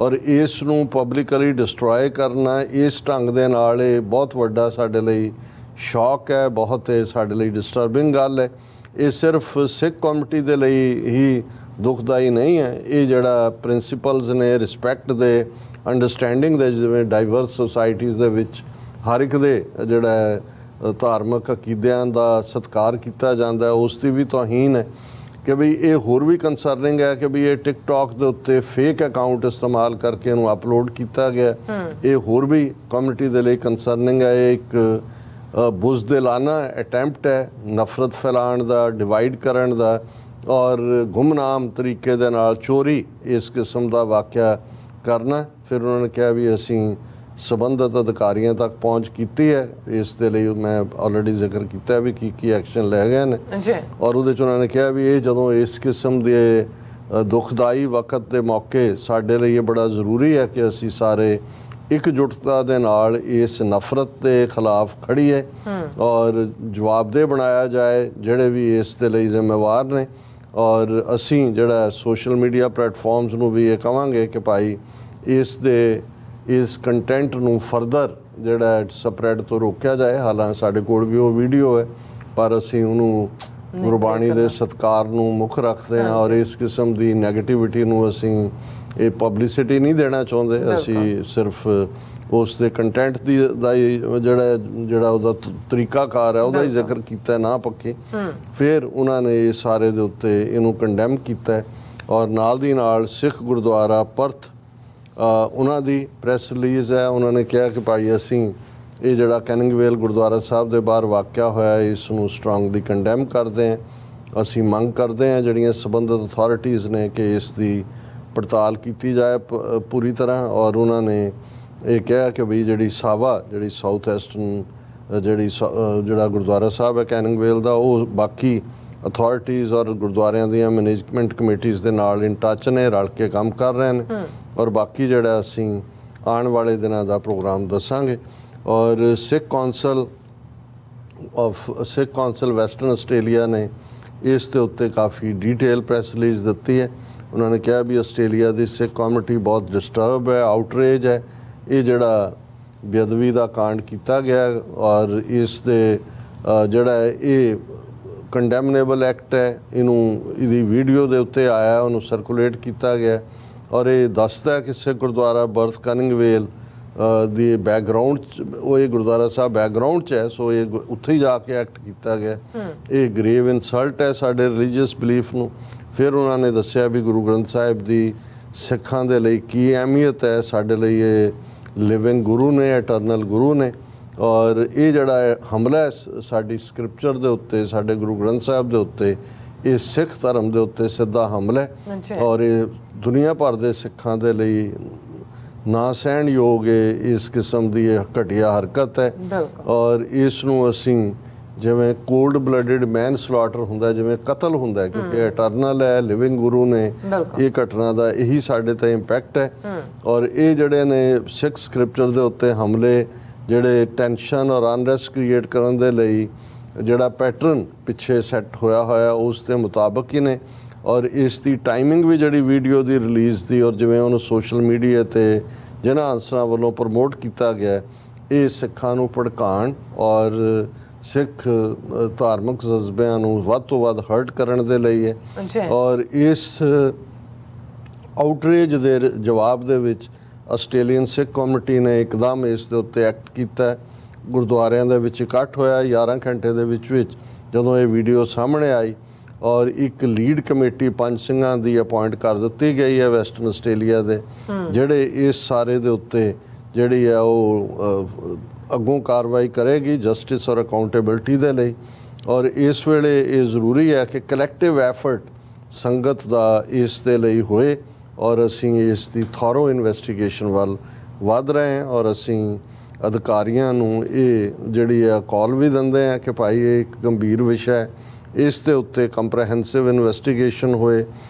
ਔਰ ਇਸ ਨੂੰ ਪਬਲਿਕਲੀ ਡਿਸਟਰੋਏ ਕਰਨਾ ਇਸ ਢੰਗ ਦੇ ਨਾਲ ਇਹ ਬਹੁਤ ਵੱਡਾ ਸਾਡੇ ਲਈ ਸ਼ੌਕ ਹੈ, ਬਹੁਤ ਸਾਡੇ ਲਈ ਡਿਸਟਰਬਿੰਗ ਗੱਲ ਹੈ। ਇਹ ਸਿਰਫ ਸਿੱਖ ਕਮਿਊਨਿਟੀ ਦੇ ਲਈ ਹੀ ਦੁਖਦਾਈ ਨਹੀਂ ਹੈ, ਇਹ ਜਿਹੜਾ ਪ੍ਰਿੰਸੀਪਲਸ ਨੇ ਰਿਸਪੈਕਟ ਦੇ, ਅੰਡਰਸਟੈਂਡਿੰਗ ਦੇ, ਜਿਵੇਂ ਡਾਈਵਰਸ ਸੁਸਾਇਟੀਜ਼ ਦੇ ਵਿੱਚ ਹਰ ਇੱਕ ਦੇ ਜਿਹੜਾ ਧਾਰਮਿਕ ਅਕੀਦਿਆਂ ਦਾ ਸਤਿਕਾਰ ਕੀਤਾ ਜਾਂਦਾ ਹੈ, ਉਸ ਦੀ ਵੀ ਤੋਹੀਨ ਹੈ। ਕਿ ਵੀ ਇਹ ਹੋਰ ਵੀ ਕੰਸਰਨਿੰਗ ਹੈ ਕਿ ਵੀ ਇਹ ਟਿਕਟੌਕ ਦੇ ਉੱਤੇ ਫੇਕ ਅਕਾਊਂਟ ਇਸਤੇਮਾਲ ਕਰਕੇ ਇਹਨੂੰ ਅਪਲੋਡ ਕੀਤਾ ਗਿਆ, ਇਹ ਹੋਰ ਵੀ ਕਮਿਊਨਿਟੀ ਦੇ ਲਈ ਕੰਸਰਨਿੰਗ ਹੈ। ਇਹ ਇੱਕ ਬੁਜ਼ਦਿਲਾਨਾ ਅਟੈਂਪਟ ਹੈ ਨਫ਼ਰਤ ਫੈਲਾਉਣ ਦਾ, ਡਿਵਾਈਡ ਕਰਨ ਦਾ, ਔਰ ਗੁੰਮਨਾਮ ਤਰੀਕੇ ਦੇ ਨਾਲ ਚੋਰੀ ਇਸ ਕਿਸਮ ਦਾ ਵਾਕਿਆ ਕਰਨਾ। ਫਿਰ ਉਹਨਾਂ ਨੇ ਕਿਹਾ ਵੀ ਅਸੀਂ ਸੰਬੰਧਿਤ ਅਧਿਕਾਰੀਆਂ ਤੱਕ ਪਹੁੰਚ ਕੀਤੀ ਹੈ, ਇਸ ਦੇ ਲਈ ਮੈਂ ਆਲਰੇਡੀ ਜ਼ਿਕਰ ਕੀਤਾ ਵੀ ਕੀ ਐਕਸ਼ਨ ਲੈ ਗਏ ਨੇ। ਔਰ ਉਹਦੇ 'ਚ ਉਹਨਾਂ ਨੇ ਕਿਹਾ ਵੀ ਇਹ ਜਦੋਂ ਇਸ ਕਿਸਮ ਦੇ ਦੁਖਦਾਈ ਵਕਤ ਦੇ ਮੌਕੇ ਸਾਡੇ ਲਈ ਇਹ ਬੜਾ ਜ਼ਰੂਰੀ ਹੈ ਕਿ ਅਸੀਂ ਸਾਰੇ ਇਕਜੁੱਟਤਾ ਦੇ ਨਾਲ ਇਸ ਨਫ਼ਰਤ ਦੇ ਖਿਲਾਫ ਖੜੀਏ ਔਰ ਜਵਾਬਦੇਹ ਬਣਾਇਆ ਜਾਏ ਜਿਹੜੇ ਵੀ ਇਸ ਦੇ ਲਈ ਜ਼ਿੰਮੇਵਾਰ ਨੇ। ਔਰ ਅਸੀਂ ਜਿਹੜਾ ਸੋਸ਼ਲ ਮੀਡੀਆ ਪਲੇਟਫਾਰਮਸ ਨੂੰ ਵੀ ਇਹ ਕਹਾਂਗੇ ਕਿ ਭਾਈ ਇਸ ਕੰਟੈਂਟ ਨੂੰ ਫਰਦਰ ਜਿਹੜਾ ਸਪਰੈਡ ਤੋਂ ਰੋਕਿਆ ਜਾਏ। ਹਾਲਾਂਕਿ ਸਾਡੇ ਕੋਲ ਵੀ ਉਹ ਵੀਡੀਓ ਹੈ, ਪਰ ਅਸੀਂ ਉਹਨੂੰ ਗੁਰਬਾਣੀ ਦੇ ਸਤਿਕਾਰ ਨੂੰ ਮੁੱਖ ਰੱਖਦੇ ਹਾਂ ਔਰ ਇਸ ਕਿਸਮ ਦੀ ਨੈਗੇਟਿਵਿਟੀ ਨੂੰ ਅਸੀਂ ਇਹ ਪਬਲਿਸਿਟੀ ਨਹੀਂ ਦੇਣਾ ਚਾਹੁੰਦੇ। ਅਸੀਂ ਸਿਰਫ ਉਸ ਦੇ ਕੰਟੈਂਟ ਦਾ ਜਿਹੜਾ ਉਹਦਾ ਤਰੀਕਾਕਾਰ ਹੈ ਉਹਦਾ ਹੀ ਜ਼ਿਕਰ ਕੀਤਾ, ਨਾ ਪੱਕੇ। ਫਿਰ ਉਹਨਾਂ ਨੇ ਇਹ ਸਾਰੇ ਦੇ ਉੱਤੇ ਇਹਨੂੰ ਕੰਡੈਮ ਕੀਤਾ। ਔਰ ਨਾਲ ਦੀ ਨਾਲ ਸਿੱਖ ਗੁਰਦੁਆਰਾ ਪਰਥ ਉਹਨਾਂ ਦੀ ਪ੍ਰੈਸ ਰਿਲੀਜ਼ ਹੈ, ਉਹਨਾਂ ਨੇ ਕਿਹਾ ਕਿ ਭਾਈ ਅਸੀਂ ਇਹ ਜਿਹੜਾ ਕੈਨਿੰਗਵੇਲ ਗੁਰਦੁਆਰਾ ਸਾਹਿਬ ਦੇ ਬਾਹਰ ਵਾਕਿਆ ਹੋਇਆ ਇਸ ਨੂੰ ਸਟਰੋਂਗਲੀ ਕੰਡੈਮ ਕਰਦੇ ਹਾਂ। ਅਸੀਂ ਮੰਗ ਕਰਦੇ ਹਾਂ ਜਿਹੜੀਆਂ ਸੰਬੰਧਿਤ ਅਥਾਰਟੀਜ਼ ਨੇ ਕਿ ਇਸ ਦੀ ਪੜਤਾਲ ਕੀਤੀ ਜਾਏ ਪੂਰੀ ਤਰ੍ਹਾਂ। ਔਰ ਉਹਨਾਂ ਨੇ ਇਹ ਕਿਹਾ ਕਿ ਵੀ ਜਿਹੜੀ ਸਾਊਥ ਈਸਟਰਨ ਜਿਹੜਾ ਗੁਰਦੁਆਰਾ ਸਾਹਿਬ ਹੈ ਕੈਨਿੰਗਵੇਲ ਦਾ, ਉਹ ਬਾਕੀ ਅਥਾਰਟੀਜ਼ ਔਰ ਗੁਰਦੁਆਰਿਆਂ ਦੀਆਂ ਮੈਨੇਜਮੈਂਟ ਕਮੇਟੀਜ਼ ਦੇ ਨਾਲ ਇਨ ਟੱਚ ਨੇ, ਰਲ ਕੇ ਕੰਮ ਕਰ ਰਹੇ ਨੇ। ਔਰ ਬਾਕੀ ਜਿਹੜਾ ਅਸੀਂ ਆਉਣ ਵਾਲੇ ਦਿਨਾਂ ਦਾ ਪ੍ਰੋਗਰਾਮ ਦੱਸਾਂਗੇ। ਔਰ ਸਿੱਖ ਕੌਂਸਲ ਵੈਸਟਰਨ ਆਸਟ੍ਰੇਲੀਆ ਨੇ ਇਸ ਦੇ ਉੱਤੇ ਕਾਫੀ ਡਿਟੇਲ ਪ੍ਰੈਸ ਰਿਲੀਜ਼ ਦਿੱਤੀ ਹੈ। ਉਹਨਾਂ ਨੇ ਕਿਹਾ ਵੀ ਆਸਟ੍ਰੇਲੀਆ ਦੀ ਸਿੱਖ ਕਮਿਊਨਿਟੀ ਬਹੁਤ ਡਿਸਟਰਬ ਹੈ, ਆਊਟਰੇਜ ਹੈ ਇਹ ਜਿਹੜਾ ਬੇਅਦਬੀ ਦਾ ਕਾਂਡ ਕੀਤਾ ਗਿਆ। ਔਰ ਇਸ ਦੇ ਜਿਹੜਾ ਇਹ ਕੰਡੈਮਨੇਬਲ ਐਕਟ ਹੈ, ਇਹਦੀ ਵੀਡੀਓ ਦੇ ਉੱਤੇ ਆਇਆ, ਉਹਨੂੰ ਸਰਕੂਲੇਟ ਕੀਤਾ ਗਿਆ। ਔਰ ਇਹ ਦੱਸਦਾ ਕਿ ਸਿੱਖ ਗੁਰਦੁਆਰਾ ਬਰਥ ਕੈਨਿੰਗਵੇਲ ਦੀ ਬੈਕਗਰਾਊਂਡ 'ਚ ਉਹ ਇਹ ਗੁਰਦੁਆਰਾ ਸਾਹਿਬ ਬੈਕਗਰਾਊਂਡ 'ਚ ਹੈ, ਸੋ ਇਹ ਉੱਥੇ ਹੀ ਜਾ ਕੇ ਐਕਟ ਕੀਤਾ ਗਿਆ। ਇਹ ਗ੍ਰੇਵ ਇਨਸਲਟ ਹੈ ਸਾਡੇ ਰਿਲੀਜੀਅਸ ਬਿਲੀਫ ਨੂੰ। ਫਿਰ ਉਹਨਾਂ ਨੇ ਦੱਸਿਆ ਵੀ ਗੁਰੂ ਗ੍ਰੰਥ ਸਾਹਿਬ ਦੀ ਸਿੱਖਾਂ ਦੇ ਲਈ ਕੀ ਅਹਿਮੀਅਤ ਹੈ, ਸਾਡੇ ਲਈ ਇਹ ਲਿਵਿੰਗ ਗੁਰੂ ਨੇ, ਐਟਰਨਲ ਗੁਰੂ ਨੇ। ਔਰ ਇਹ ਜਿਹੜਾ ਹਮਲਾ ਹੈ ਸਾਡੀ ਸਕ੍ਰਿਪਚਰ ਦੇ ਉੱਤੇ, ਸਾਡੇ ਗੁਰੂ ਗ੍ਰੰਥ ਸਾਹਿਬ ਦੇ ਉੱਤੇ, ਇਹ ਸਿੱਖ ਧਰਮ ਦੇ ਉੱਤੇ ਸਿੱਧਾ ਹਮਲਾ ਹੈ। ਔਰ ਇਹ ਦੁਨੀਆ ਭਰ ਦੇ ਸਿੱਖਾਂ ਦੇ ਲਈ ਨਾ ਸਹਿਣਯੋਗ ਇਸ ਕਿਸਮ ਦੀ ਇਹ ਘਟੀਆ ਹਰਕਤ ਹੈ। ਔਰ ਇਸ ਨੂੰ ਅਸੀਂ ਜਿਵੇਂ ਕੋਲਡ ਬਲੱਡਡ ਮੈਨ ਸਲਾਟਰ ਹੁੰਦਾ, ਜਿਵੇਂ ਕਤਲ ਹੁੰਦਾ, ਕਿਉਂਕਿ ਐਟਰਨਲ ਹੈ, ਲਿਵਿੰਗ ਗੁਰੂ ਨੇ, ਇਹ ਘਟਨਾ ਦਾ ਇਹੀ ਸਾਡੇ ਤੇ ਇੰਪੈਕਟ ਹੈ। ਔਰ ਇਹ ਜਿਹੜੇ ਨੇ ਸਿੱਖ ਸਕ੍ਰਿਪਚਰ ਦੇ ਉੱਤੇ ਹਮਲੇ ਜਿਹੜੇ ਟੈਨਸ਼ਨ ਔਰ ਅਨਰੈਸਟ ਕ੍ਰੀਏਟ ਕਰਨ ਦੇ ਲਈ ਜਿਹੜਾ ਪੈਟਰਨ ਪਿੱਛੇ ਸੈੱਟ ਹੋਇਆ ਉਸ ਦੇ ਮੁਤਾਬਕ ਹੀ ਨੇ। ਔਰ ਇਸ ਦੀ ਟਾਈਮਿੰਗ ਵੀ ਜਿਹੜੀ ਵੀਡੀਓ ਦੀ ਰਿਲੀਜ਼ ਦੀ ਔਰ ਜਿਵੇਂ ਉਹਨੂੰ ਸੋਸ਼ਲ ਮੀਡੀਆ 'ਤੇ ਜਿਹਨਾਂ ਅਨਸਰਾਂ ਵੱਲੋਂ ਪ੍ਰਮੋਟ ਕੀਤਾ ਗਿਆ, ਇਹ ਸਿੱਖਾਂ ਨੂੰ ਭੜਕਾਉਣ ਔਰ ਸਿੱਖ ਧਾਰਮਿਕ ਜਜ਼ਬਿਆਂ ਨੂੰ ਵੱਧ ਤੋਂ ਵੱਧ ਹਰਟ ਕਰਨ ਦੇ ਲਈ ਹੈ। ਔਰ ਇਸ ਆਊਟਰੇਜ ਦੇ ਜਵਾਬ ਦੇ ਵਿੱਚ ਆਸਟ੍ਰੇਲੀਅਨ ਸਿੱਖ ਕਮਿਊਨਿਟੀ ਨੇ ਇੱਕਦਮ ਇਸ ਦੇ ਉੱਤੇ ਐਕਟ ਕੀਤਾ। ਗੁਰਦੁਆਰਿਆਂ ਦੇ ਵਿੱਚ ਇਕੱਠ ਹੋਇਆ 11 ਘੰਟੇ ਦੇ ਵਿੱਚ ਜਦੋਂ ਇਹ ਵੀਡੀਓ ਸਾਹਮਣੇ ਆਈ, ਔਰ ਇੱਕ ਲੀਡ ਕਮੇਟੀ 5 ਸਿੰਘਾਂ ਦੀ ਅਪਾਇੰਟ ਕਰ ਦਿੱਤੀ ਗਈ ਹੈ ਵੈਸਟਰਨ ਆਸਟ੍ਰੇਲੀਆ ਦੇ, ਜਿਹੜੇ ਇਸ ਸਾਰੇ ਦੇ ਉੱਤੇ ਜਿਹੜੀ ਹੈ ਉਹ ਅੱਗੋਂ ਕਾਰਵਾਈ ਕਰੇਗੀ ਜਸਟਿਸ ਔਰ ਅਕਾਊਂਟੇਬਿਲਟੀ ਦੇ ਲਈ। ਔਰ ਇਸ ਵੇਲੇ ਇਹ ਜ਼ਰੂਰੀ ਹੈ ਕਿ ਕਲੈਕਟਿਵ ਐਫਰਟ ਸੰਗਤ ਦਾ ਇਸ ਦੇ ਲਈ ਹੋਏ, ਔਰ ਅਸੀਂ ਇਸ ਦੀ ਥੋਰੋ ਇਨਵੈਸਟੀਗੇਸ਼ਨ ਵੱਲ ਵੱਧ ਰਹੇ ਹਾਂ। ਔਰ ਅਸੀਂ ਅਧਿਕਾਰੀਆਂ ਨੂੰ ਇਹ ਜਿਹੜੀ ਆ ਕਾਲ ਵੀ ਦਿੰਦੇ ਆ ਕਿ ਭਾਈ ਇਹ ਇੱਕ ਗੰਭੀਰ ਵਿਸ਼ਾ ਹੈ, ਇਸ ਦੇ ਉੱਤੇ ਕੰਪਰੈਹੈਂਸਿਵ ਇਨਵੈਸਟੀਗੇਸ਼ਨ ਹੋਏ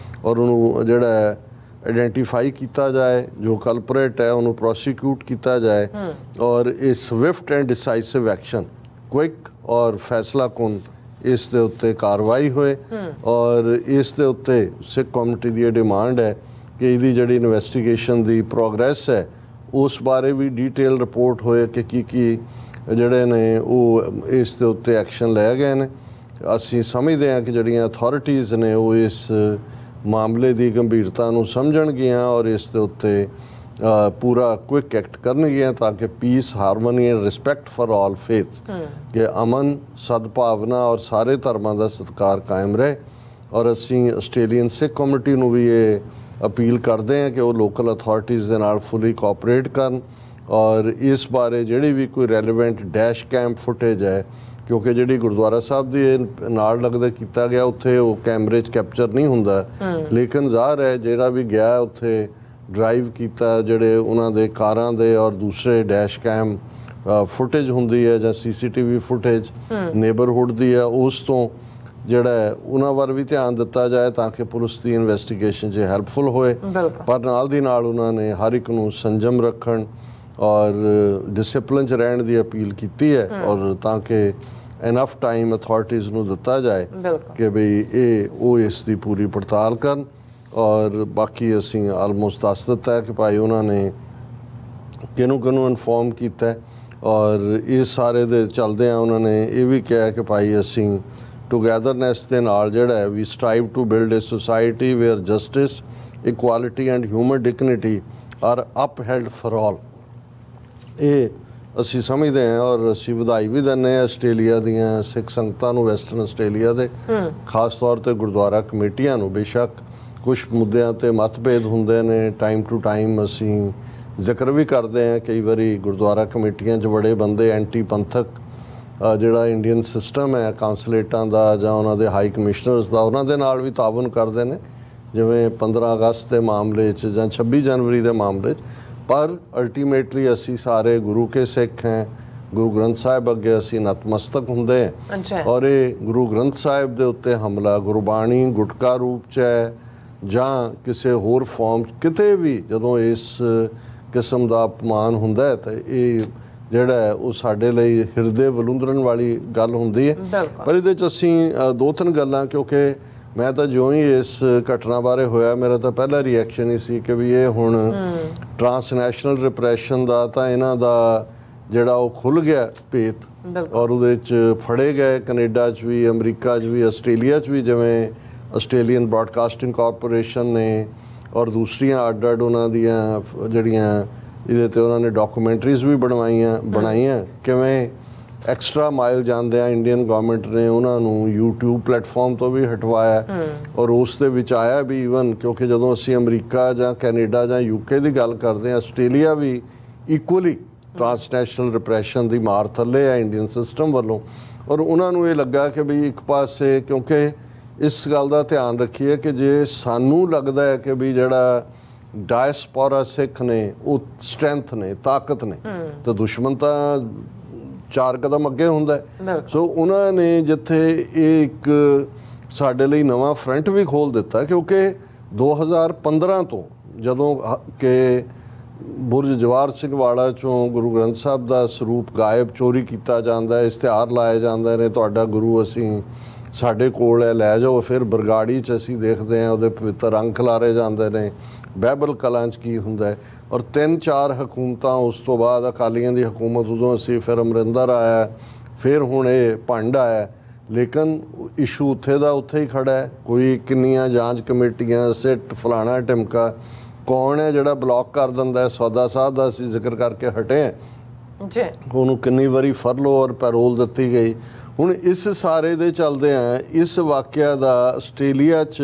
ਔਰ ਉਹਨੂੰ ਜਿਹੜਾ ਆਈਡੈਂਟੀਫਾਈ ਕੀਤਾ ਜਾਏ, ਜੋ ਕਲਪਰੇਟ ਹੈ ਉਹਨੂੰ ਪ੍ਰੋਸੀਕਿਊਟ ਕੀਤਾ ਜਾਏ, ਔਰ ਇਹ Swift and decisive action quick ਔਰ ਫੈਸਲਾਕੁਨ ਇਸ ਦੇ ਉੱਤੇ ਕਾਰਵਾਈ ਹੋਏ। ਔਰ ਇਸ ਦੇ ਉੱਤੇ ਸਿੱਖ ਕਮਿਊਨਿਟੀ ਦੀ ਇਹ ਡਿਮਾਂਡ ਹੈ ਕਿ ਇਹਦੀ ਜਿਹੜੀ ਇਨਵੈਸਟੀਗੇਸ਼ਨ ਦੀ ਪ੍ਰੋਗਰੈਸ ਹੈ ਉਸ ਬਾਰੇ ਵੀ ਡੀਟੇਲ ਰਿਪੋਰਟ ਹੋਏ ਕਿ ਕੀ ਜਿਹੜੇ ਨੇ ਉਹ ਇਸ ਦੇ ਉੱਤੇ ਐਕਸ਼ਨ ਲੈ ਗਏ ਨੇ। ਅਸੀਂ ਸਮਝਦੇ ਹਾਂ ਕਿ ਜਿਹੜੀਆਂ ਅਥਾਰਟੀਜ਼ ਨੇ ਉਹ ਇਸ ਮਾਮਲੇ ਦੀ ਗੰਭੀਰਤਾ ਨੂੰ ਸਮਝਣਗੀਆਂ ਔਰ ਇਸ ਦੇ ਉੱਤੇ ਪੂਰਾ ਕੁਇਕ ਐਕਟ ਕਰਨਗੀਆਂ ਤਾਂ ਕਿ peace, harmony and respect for all faiths, ਕਿ ਅਮਨ, ਸਦਭਾਵਨਾ ਔਰ ਸਾਰੇ ਧਰਮਾਂ ਦਾ ਸਤਿਕਾਰ ਕਾਇਮ ਰਹੇ। ਔਰ ਅਸੀਂ ਆਸਟ੍ਰੇਲੀਅਨ ਸਿੱਖ ਕਮਿਊਨਿਟੀ ਨੂੰ ਵੀ ਇਹ ਅਪੀਲ ਕਰਦੇ ਹਾਂ ਕਿ ਉਹ ਲੋਕਲ ਅਥਾਰਟੀਜ਼ ਦੇ ਨਾਲ ਫੁੱਲੀ ਕੋਆਪਰੇਟ ਕਰਨ ਔਰ ਇਸ ਬਾਰੇ ਜਿਹੜੀ ਵੀ ਕੋਈ ਰੈਲੇਵੈਂਟ ਡੈਸ਼ ਕੈਮ ਫੁਟੇਜ ਹੈ, ਕਿਉਂਕਿ ਜਿਹੜੀ ਗੁਰਦੁਆਰਾ ਸਾਹਿਬ ਦੀ ਨਾਲ ਲੱਗਦਾ ਕੀਤਾ ਗਿਆ ਉੱਥੇ ਉਹ ਕੈਮਰੇ 'ਚ ਕੈਪਚਰ ਨਹੀਂ ਹੁੰਦਾ, ਲੇਕਿਨ ਜ਼ਾਹਰ ਹੈ ਜਿਹੜਾ ਵੀ ਗਿਆ ਉੱਥੇ ਡਰਾਈਵ ਕੀਤਾ, ਜਿਹੜੇ ਉਹਨਾਂ ਦੇ ਕਾਰਾਂ ਦੇ ਔਰ ਦੂਸਰੇ ਡੈਸ਼ ਕੈਮ ਫੁਟੇਜ ਹੁੰਦੀ ਹੈ ਜਾਂ CCTV ਫੁਟੇਜ ਨੇਬਰਹੁੱਡ ਦੀ ਹੈ, ਉਸ ਤੋਂ ਜਿਹੜਾ ਉਹਨਾਂ ਵੱਲ ਵੀ ਧਿਆਨ ਦਿੱਤਾ ਜਾਏ ਤਾਂ ਕਿ ਪੁਲਿਸ ਦੀ ਇਨਵੈਸਟੀਗੇਸ਼ਨ 'ਚ ਹੈਲਪਫੁਲ ਹੋਏ। ਪਰ ਨਾਲ ਦੀ ਨਾਲ ਉਹਨਾਂ ਨੇ ਹਰ ਇੱਕ ਨੂੰ ਸੰਜਮ ਰੱਖਣ ਔਰ ਡਿਸਿਪਲਿਨ 'ਚ ਰਹਿਣ ਦੀ ਅਪੀਲ ਕੀਤੀ ਹੈ, ਔਰ ਤਾਂ ਕਿ ਇਨਫ ਟਾਈਮ ਅਥਾਰਟੀਜ਼ ਨੂੰ ਦਿੱਤਾ ਜਾਏ ਕਿ ਬਈ ਉਹ ਇਸ ਦੀ ਪੂਰੀ ਪੜਤਾਲ ਕਰਨ। ਔਰ ਬਾਕੀ ਅਸੀਂ ਆਲਮੋਸਟ ਦੱਸ ਦਿੱਤਾ ਹੈ ਕਿ ਭਾਈ ਉਹਨਾਂ ਨੇ ਕਿਹਨੂੰ ਇਨਫੋਰਮ ਕੀਤਾ, ਔਰ ਇਸ ਸਾਰੇ ਦੇ ਚੱਲਦਿਆਂ ਉਹਨਾਂ ਨੇ ਇਹ ਵੀ ਕਿਹਾ ਕਿ ਭਾਈ ਅਸੀਂ ਟੂਗੈਦਰਨੈਸ ਦੇ ਨਾਲ ਜਿਹੜਾ ਹੈ we strive to build a society where justice, equality and human dignity are upheld for all. ਇਹ ਅਸੀਂ ਸਮਝਦੇ ਹਾਂ ਔਰ ਅਸੀਂ ਵਧਾਈ ਵੀ ਦਿੰਦੇ ਹਾਂ ਆਸਟ੍ਰੇਲੀਆ ਦੀਆਂ ਸਿੱਖ ਸੰਗਤਾਂ ਨੂੰ, ਵੈਸਟਰਨ ਆਸਟ੍ਰੇਲੀਆ ਦੇ ਖਾਸ ਤੌਰ ਤੇ ਗੁਰਦੁਆਰਾ ਕਮੇਟੀਆਂ ਨੂੰ। ਬੇਸ਼ੱਕ ਕੁਛ ਮੁੱਦਿਆਂ ਤੇ ਮਤਭੇਦ ਹੁੰਦੇ ਨੇ, ਟਾਈਮ ਟੂ ਟਾਈਮ ਅਸੀਂ ਜ਼ਿਕਰ ਵੀ ਕਰਦੇ ਹਾਂ, ਕਈ ਵਾਰੀ ਗੁਰਦੁਆਰਾ ਕਮੇਟੀਆਂ 'ਚ ਬੜੇ ਬੰਦੇ ਐਂਟੀ ਪੰਥਕ ਜਿਹੜਾ ਇੰਡੀਅਨ ਸਿਸਟਮ ਹੈ ਕਾਉਂਸਲੇਟਾਂ ਦਾ ਜਾਂ ਉਹਨਾਂ ਦੇ ਹਾਈ ਕਮਿਸ਼ਨਰਸ ਦਾ, ਉਹਨਾਂ ਦੇ ਨਾਲ ਵੀ ਤਾਵਨ ਕਰਦੇ ਨੇ, ਜਿਵੇਂ 15 ਅਗਸਤ ਦੇ ਮਾਮਲੇ 'ਚ ਜਾਂ 26 ਜਨਵਰੀ ਦੇ ਮਾਮਲੇ 'ਚ। ਪਰ ਅਲਟੀਮੇਟਲੀ ਅਸੀਂ ਸਾਰੇ ਗੁਰੂ ਕੇ ਸਿੱਖ ਹਾਂ, ਗੁਰੂ ਗ੍ਰੰਥ ਸਾਹਿਬ ਅੱਗੇ ਅਸੀਂ ਨਤਮਸਤਕ ਹੁੰਦੇ ਹਾਂ। ਔਰ ਇਹ ਗੁਰੂ ਗ੍ਰੰਥ ਸਾਹਿਬ ਦੇ ਉੱਤੇ ਹਮਲਾ ਗੁਰਬਾਣੀ ਗੁਟਕਾ ਰੂਪ 'ਚ ਹੈ ਜਾਂ ਕਿਸੇ ਹੋਰ ਫਾਰਮ ਕਿਤੇ ਵੀ ਜਦੋਂ ਇਸ ਕਿਸਮ ਦਾ ਅਪਮਾਨ ਹੁੰਦਾ ਹੈ ਤਾਂ ਇਹ ਜਿਹੜਾ ਹੈ ਉਹ ਸਾਡੇ ਲਈ ਹਿਰਦੇ ਵਲੂੰਦਰਨ ਵਾਲੀ ਗੱਲ ਹੁੰਦੀ ਹੈ। ਪਰ ਇਹਦੇ 'ਚ ਅਸੀਂ 2-3 ਗੱਲਾਂ, ਕਿਉਂਕਿ ਮੈਂ ਤਾਂ ਜਿਉਂ ਹੀ ਇਸ ਘਟਨਾ ਬਾਰੇ ਹੋਇਆ ਮੇਰਾ ਤਾਂ ਪਹਿਲਾ ਰਿਐਕਸ਼ਨ ਹੀ ਸੀ ਕਿ ਵੀ ਇਹ ਹੁਣ ਟਰਾਂਸਨੈਸ਼ਨਲ ਰਿਪਰੈਸ਼ਨ ਦਾ ਤਾਂ ਇਹਨਾਂ ਦਾ ਜਿਹੜਾ ਉਹ ਖੁੱਲ੍ਹ ਗਿਆ ਭੇਤ ਔਰ ਉਹਦੇ 'ਚ ਫੜੇ ਗਏ ਕੈਨੇਡਾ 'ਚ ਵੀ, ਅਮਰੀਕਾ 'ਚ ਵੀ, ਆਸਟ੍ਰੇਲੀਆ 'ਚ ਵੀ, ਜਿਵੇਂ ਆਸਟ੍ਰੇਲੀਅਨ ਬ੍ਰਾਡਕਾਸਟਿੰਗ ਕਾਰਪੋਰੇਸ਼ਨ ਨੇ ਔਰ ਦੂਸਰੀਆਂ ਅੱਡ ਉਹਨਾਂ ਦੀਆਂ ਜਿਹੜੀਆਂ ਇਹਦੇ 'ਤੇ ਉਹਨਾਂ ਨੇ ਡਾਕੂਮੈਂਟਰੀਜ਼ ਵੀ ਬਣਾਈਆਂ ਕਿਵੇਂ ਐਕਸਟਰਾ ਮਾਈਲ ਜਾਂਦੇ ਆ ਇੰਡੀਅਨ ਗਵਰਨਮੈਂਟ ਨੇ ਉਹਨਾਂ ਨੂੰ YouTube ਪਲੇਟਫਾਰਮ ਤੋਂ ਵੀ ਹਟਵਾਇਆ। ਔਰ ਉਸ ਦੇ ਵਿੱਚ ਆਇਆ ਵੀ ਈਵਨ, ਕਿਉਂਕਿ ਜਦੋਂ ਅਸੀਂ ਅਮਰੀਕਾ ਜਾਂ ਕੈਨੇਡਾ ਜਾਂ UK ਦੀ ਗੱਲ ਕਰਦੇ ਹਾਂ, ਆਸਟ੍ਰੇਲੀਆ ਵੀ ਇਕੁਅਲੀ ਟਰਾਂਸਨੈਸ਼ਨਲ ਰਿਪਰੈਸ਼ਨ ਦੀ ਮਾਰ ਥੱਲੇ ਆ ਇੰਡੀਅਨ ਸਿਸਟਮ ਵੱਲੋਂ। ਔਰ ਉਹਨਾਂ ਨੂੰ ਇਹ ਲੱਗਾ ਕਿ ਵੀ ਇੱਕ ਪਾਸੇ, ਕਿਉਂਕਿ ਇਸ ਗੱਲ ਦਾ ਧਿਆਨ ਰੱਖੀਏ ਕਿ ਜੇ ਸਾਨੂੰ ਲੱਗਦਾ ਹੈ ਕਿ ਵੀ ਜਿਹੜਾ ਡਾਇਸਪੋਰਾ ਸਿੱਖ ਨੇ ਉਹ ਸਟਰੈਂਥ ਨੇ, ਤਾਕਤ ਨੇ, ਤਾਂ ਦੁਸ਼ਮਣ ਤਾਂ 4 ਕਦਮ ਅੱਗੇ ਹੁੰਦਾ ਹੈ। ਸੋ ਉਹਨਾਂ ਨੇ ਜਿੱਥੇ ਇਹ ਇੱਕ ਸਾਡੇ ਲਈ ਨਵਾਂ ਫਰੰਟ ਵੀ ਖੋਲ੍ਹ ਦਿੱਤਾ, ਕਿਉਂਕਿ 2015 ਤੋਂ ਜਦੋਂ ਕਿ ਬੁਰਜ ਜਵਾਹਰ ਸਿੰਘ ਵਾਲਾ 'ਚੋਂ ਗੁਰੂ ਗ੍ਰੰਥ ਸਾਹਿਬ ਦਾ ਸਰੂਪ ਗਾਇਬ ਚੋਰੀ ਕੀਤਾ ਜਾਂਦਾ, ਇਸ਼ਤਿਹਾਰ ਲਾਏ ਜਾਂਦੇ ਨੇ, ਤੁਹਾਡਾ ਗੁਰੂ ਅਸੀਂ ਸਾਡੇ ਕੋਲ ਹੈ, ਲੈ ਜਾਓ। ਫਿਰ ਬਰਗਾੜੀ 'ਚ ਅਸੀਂ ਦੇਖਦੇ ਹਾਂ ਉਹਦੇ ਪਵਿੱਤਰ ਅੰਗ ਖਿਲਾਰੇ ਜਾਂਦੇ ਨੇ, ਬਾਈਬਲ ਕਲਾਂ 'ਚ ਕੀ ਹੁੰਦਾ ਹੈ। ਔਰ 3-4 ਹਕੂਮਤਾਂ ਉਸ ਤੋਂ ਬਾਅਦ, ਅਕਾਲੀਆਂ ਦੀ ਹਕੂਮਤ ਉਦੋਂ ਅਸੀਂ, ਫਿਰ ਅਮਰਿੰਦਰ ਆਇਆ, ਫਿਰ ਹੁਣ ਇਹ ਭੰਡ ਆਇਆ, ਲੇਕਿਨ ਇਸ਼ੂ ਉੱਥੇ ਦਾ ਉੱਥੇ ਹੀ ਖੜਾ ਹੈ। ਕੋਈ ਕਿੰਨੀਆਂ ਜਾਂਚ ਕਮੇਟੀਆਂ, ਸਿੱਟ, ਫਲਾਣਾ ਢਿਮਕਾ, ਕੌਣ ਹੈ ਜਿਹੜਾ ਬਲੌਕ ਕਰ ਦਿੰਦਾ ਹੈ। ਸੌਦਾ ਸਾਹਿਬ ਦਾ ਅਸੀਂ ਜ਼ਿਕਰ ਕਰਕੇ ਹਟੇ ਹਾਂ ਜੀ, ਉਹਨੂੰ ਕਿੰਨੀ ਵਾਰੀ ਫਰਲੋ ਔਰ ਪੈਰੋਲ ਦਿੱਤੀ ਗਈ। ਹੁਣ ਇਸ ਸਾਰੇ ਦੇ ਚੱਲਦੇ ਆ ਇਸ ਵਾਕਿਆ ਦਾ ਆਸਟ੍ਰੇਲੀਆ 'ਚ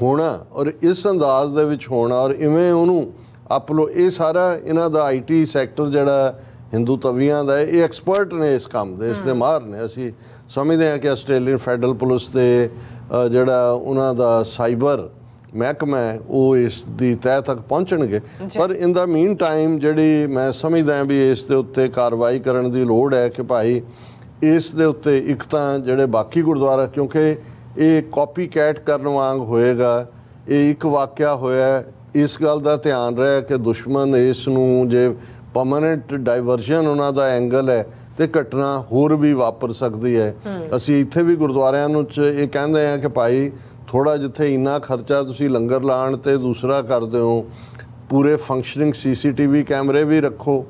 ਹੋਣਾ ਔਰ ਇਸ ਅੰਦਾਜ਼ ਦੇ ਵਿੱਚ ਹੋਣਾ ਔਰ ਇਵੇਂ ਉਹਨੂੰ ਇਹ ਸਾਰਾ ਇਹਨਾਂ ਦਾ IT ਸੈਕਟਰ ਜਿਹੜਾ ਹਿੰਦੂ ਤਵੀਆਂ ਦਾ ਇਹ ਐਕਸਪਰਟ ਨੇ ਇਸ ਕੰਮ ਦੇ, ਇਸ ਦੇ ਮਾਹਰ ਨੇ। ਅਸੀਂ ਸਮਝਦੇ ਹਾਂ ਕਿ ਆਸਟ੍ਰੇਲੀਅਨ ਫੈਡਰਲ ਪੁਲਿਸ ਦੇ ਜਿਹੜਾ ਉਹਨਾਂ ਦਾ ਸਾਈਬਰ ਮਹਿਕਮਾ ਉਹ ਇਸ ਦੀ ਤਹਿ ਤੱਕ ਪਹੁੰਚਣਗੇ। ਪਰ ਇਨ ਦਾ ਮੀਨ ਟਾਈਮ ਜਿਹੜੀ ਮੈਂ ਸਮਝਦਾ ਵੀ ਇਸ ਦੇ ਉੱਤੇ ਕਾਰਵਾਈ ਕਰਨ ਦੀ ਲੋੜ ਹੈ ਕਿ ਭਾਈ ਇਸ ਦੇ ਉੱਤੇ ਇੱਕ ਤਾਂ ਜਿਹੜੇ ਬਾਕੀ ਗੁਰਦੁਆਰਾ, ਕਿਉਂਕਿ ਇਹ ਕਾਪੀ ਕੈਟ ਕਰਨ ਵਾਂਗ ਹੋਏਗਾ। ਇਹ ਇੱਕ ਵਾਕਿਆ ਹੋਇਆ, ਇਸ ਗੱਲ ਦਾ ਧਿਆਨ ਰਿਹਾ ਕਿ ਦੁਸ਼ਮਣ ਇਸ ਨੂੰ ਜੇ ਪਰਮਾਨੈਂਟ ਡਾਇਵਰਜਨ ਉਹਨਾਂ ਦਾ ਐਂਗਲ ਹੈ ਤੇ ਘਟਨਾ ਹੋਰ ਵੀ ਵਾਪਰ ਸਕਦੀ ਹੈ। ਅਸੀਂ ਇੱਥੇ ਵੀ ਗੁਰਦੁਆਰਿਆਂ ਨੂੰ ਇਹ ਕਹਿੰਦੇ ਹਾਂ ਕਿ ਭਾਈ ਥੋੜਾ ਜਿੱਥੇ ਇੰਨਾ ਖਰਚਾ ਤੁਸੀਂ ਲੰਗਰ ਲਾਉਣ ਤੇ ਦੂਸਰਾ ਕਰਦੇ ਹੋ, ਪੂਰੇ ਫੰਕਸ਼ਨਿੰਗ CCTV ਕੈਮਰੇ ਵੀ ਰੱਖੋ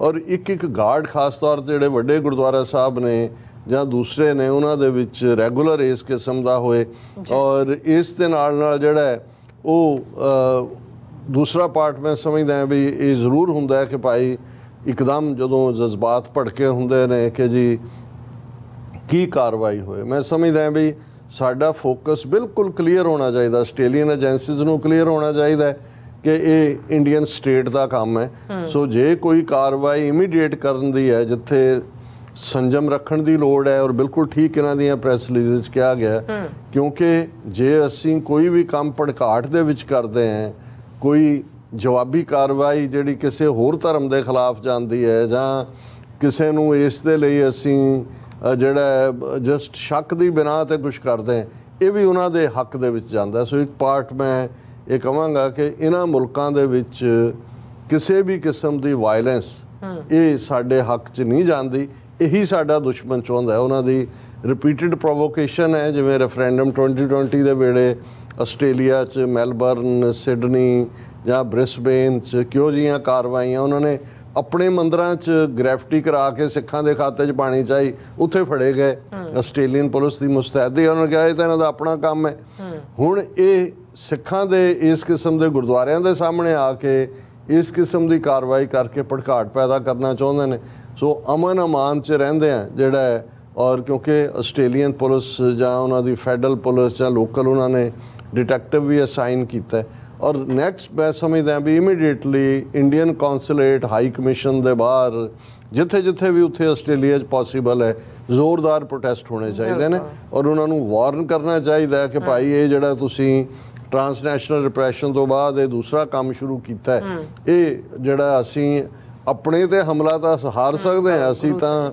ਔਰ ਇੱਕ ਗਾਰਡ ਖਾਸ ਤੌਰ ਤੇ ਜਿਹੜੇ ਵੱਡੇ ਗੁਰਦੁਆਰਾ ਸਾਹਿਬ ਨੇ ਜਾਂ ਦੂਸਰੇ ਨੇ ਉਹਨਾਂ ਦੇ ਵਿੱਚ ਰੈਗੂਲਰ ਇਸ ਕਿਸਮ ਦਾ ਹੋਏ। ਔਰ ਇਸ ਦੇ ਨਾਲ ਜਿਹੜਾ ਹੈ ਉਹ ਦੂਸਰਾ ਪਾਰਟ ਮੈਂ ਸਮਝਦਾ ਵੀ ਇਹ ਜ਼ਰੂਰ ਹੁੰਦਾ ਹੈ ਕਿ ਭਾਈ ਇੱਕਦਮ ਜਦੋਂ ਜਜ਼ਬਾਤ ਭੜਕੇ ਹੁੰਦੇ ਨੇ ਕਿ ਜੀ ਕੀ ਕਾਰਵਾਈ ਹੋਏ। ਮੈਂ ਸਮਝਦਾ ਵੀ ਸਾਡਾ ਫੋਕਸ ਬਿਲਕੁਲ ਕਲੀਅਰ ਹੋਣਾ ਚਾਹੀਦਾ, ਆਸਟ੍ਰੇਲੀਅਨ ਏਜੰਸੀਜ਼ ਨੂੰ ਕਲੀਅਰ ਹੋਣਾ ਚਾਹੀਦਾ ਕਿ ਇਹ ਇੰਡੀਅਨ ਸਟੇਟ ਦਾ ਕੰਮ ਹੈ। ਸੋ ਜੇ ਕੋਈ ਕਾਰਵਾਈ ਇਮੀਡੀਏਟ ਕਰਨ ਦੀ ਹੈ ਜਿੱਥੇ ਸੰਜਮ ਰੱਖਣ ਦੀ ਲੋੜ ਹੈ ਔਰ ਬਿਲਕੁਲ ਠੀਕ ਇਹਨਾਂ ਦੀਆਂ ਪ੍ਰੈਸ ਰਿਲੀਜ਼ 'ਚ ਕਿਹਾ ਗਿਆ, ਕਿਉਂਕਿ ਜੇ ਅਸੀਂ ਕੋਈ ਵੀ ਕੰਮ ਭੜਕਾਟ ਦੇ ਵਿੱਚ ਕਰਦੇ ਹਾਂ, ਕੋਈ ਜਵਾਬੀ ਕਾਰਵਾਈ ਜਿਹੜੀ ਕਿਸੇ ਹੋਰ ਧਰਮ ਦੇ ਖਿਲਾਫ ਜਾਂਦੀ ਹੈ ਜਾਂ ਕਿਸੇ ਨੂੰ ਇਸ ਦੇ ਲਈ ਅਸੀਂ ਜਿਹੜਾ ਜਸਟ ਸ਼ੱਕ ਦੀ ਬਿਨਾਂ ਤੇ ਕੁਝ ਕਰਦੇ ਹਾਂ, ਇਹ ਵੀ ਉਹਨਾਂ ਦੇ ਹੱਕ ਦੇ ਵਿੱਚ ਜਾਂਦਾ। ਸੋ ਇੱਕ ਪਾਰਟ ਮੈਂ ਇਹ ਕਹਾਂਗਾ ਕਿ ਇਹਨਾਂ ਮੁਲਕਾਂ ਦੇ ਵਿੱਚ ਕਿਸੇ ਵੀ ਕਿਸਮ ਦੀ ਵਾਇਲੈਂਸ ਇਹ ਸਾਡੇ ਹੱਕ 'ਚ ਨਹੀਂ ਜਾਂਦੀ। ਇਹੀ ਸਾਡਾ ਦੁਸ਼ਮਣ ਚਾਹੁੰਦਾ ਹੈ। ਉਹਨਾਂ ਦੀ ਰਿਪੀਟਿਡ ਪ੍ਰੋਵੋਕੇਸ਼ਨ ਹੈ, ਜਿਵੇਂ ਰੈਫਰੈਂਡਮ 2020 ਦੇ ਵੇਲੇ ਆਸਟ੍ਰੇਲੀਆ 'ਚ ਮੈਲਬਰਨ, ਸਿਡਨੀ ਜਾਂ ਬ੍ਰਿਸਬੇਨ 'ਚ ਕਿਹੋ ਜਿਹੀਆਂ ਕਾਰਵਾਈਆਂ ਉਹਨਾਂ ਨੇ ਆਪਣੇ ਮੰਦਰਾਂ 'ਚ ਗ੍ਰੈਫਟੀ ਕਰਾ ਕੇ ਸਿੱਖਾਂ ਦੇ ਖਾਤੇ 'ਚ ਪਾਣੀ ਚਾਹੀ, ਉੱਥੇ ਫੜੇ ਗਏ। ਆਸਟ੍ਰੇਲੀਅਨ ਪੁਲਿਸ ਦੀ ਮੁਸਤੈਦੀ, ਉਹਨਾਂ ਨੇ ਕਿਹਾ ਇਹ ਤਾਂ ਇਹਨਾਂ ਦਾ ਆਪਣਾ ਕੰਮ ਹੈ। ਹੁਣ ਇਹ ਸਿੱਖਾਂ ਦੇ ਇਸ ਕਿਸਮ ਦੇ ਗੁਰਦੁਆਰਿਆਂ ਦੇ ਸਾਹਮਣੇ ਆ ਕੇ ਇਸ ਕਿਸਮ ਦੀ ਕਾਰਵਾਈ ਕਰਕੇ ਭੜਕਾਟ ਪੈਦਾ ਕਰਨਾ ਚਾਹੁੰਦੇ ਨੇ। ਸੋ ਅਮਨ ਅਮਾਨ 'ਚ ਰਹਿੰਦੇ ਆ ਜਿਹੜਾ ਹੈ। ਔਰ ਕਿਉਂਕਿ ਆਸਟ੍ਰੇਲੀਅਨ ਪੁਲਿਸ ਜਾਂ ਉਹਨਾਂ ਦੀ ਫੈਡਰਲ ਪੁਲਿਸ ਜਾਂ ਲੋਕਲ ਉਹਨਾਂ ਨੇ ਡਿਟੈਕਟਿਵ ਵੀ ਅਸਾਈਨ ਕੀਤਾ ਔਰ ਨੈਕਸਟ ਮੈਂ ਸਮਝਦਾ we immediately Indian consulate high commission ਦੇ ਬਾਹਰ ਜਿੱਥੇ ਜਿੱਥੇ ਵੀ ਉੱਥੇ ਆਸਟ੍ਰੇਲੀਆ 'ਚ ਪੋਸੀਬਲ ਹੈ ਜ਼ੋਰਦਾਰ ਪ੍ਰੋਟੈਸਟ ਹੋਣੇ ਚਾਹੀਦੇ ਨੇ ਔਰ ਉਹਨਾਂ ਨੂੰ ਵਾਰਨ ਕਰਨਾ ਚਾਹੀਦਾ ਹੈ ਕਿ ਭਾਈ ਇਹ ਜਿਹੜਾ ਤੁਸੀਂ ਟ੍ਰਾਂਸਨੈਸ਼ਨਲ ਰਿਪਰੈਸ਼ਨ ਤੋਂ ਬਾਅਦ ਇਹ ਦੂਸਰਾ ਕੰਮ ਸ਼ੁਰੂ ਕੀਤਾ, ਇਹ ਜਿਹੜਾ ਅਸੀਂ ਆਪਣੇ ਤੇ ਹਮਲਾ ਤਾਂ ਹਾਰ ਸਕਦੇ ਹਾਂ, ਅਸੀਂ ਤਾਂ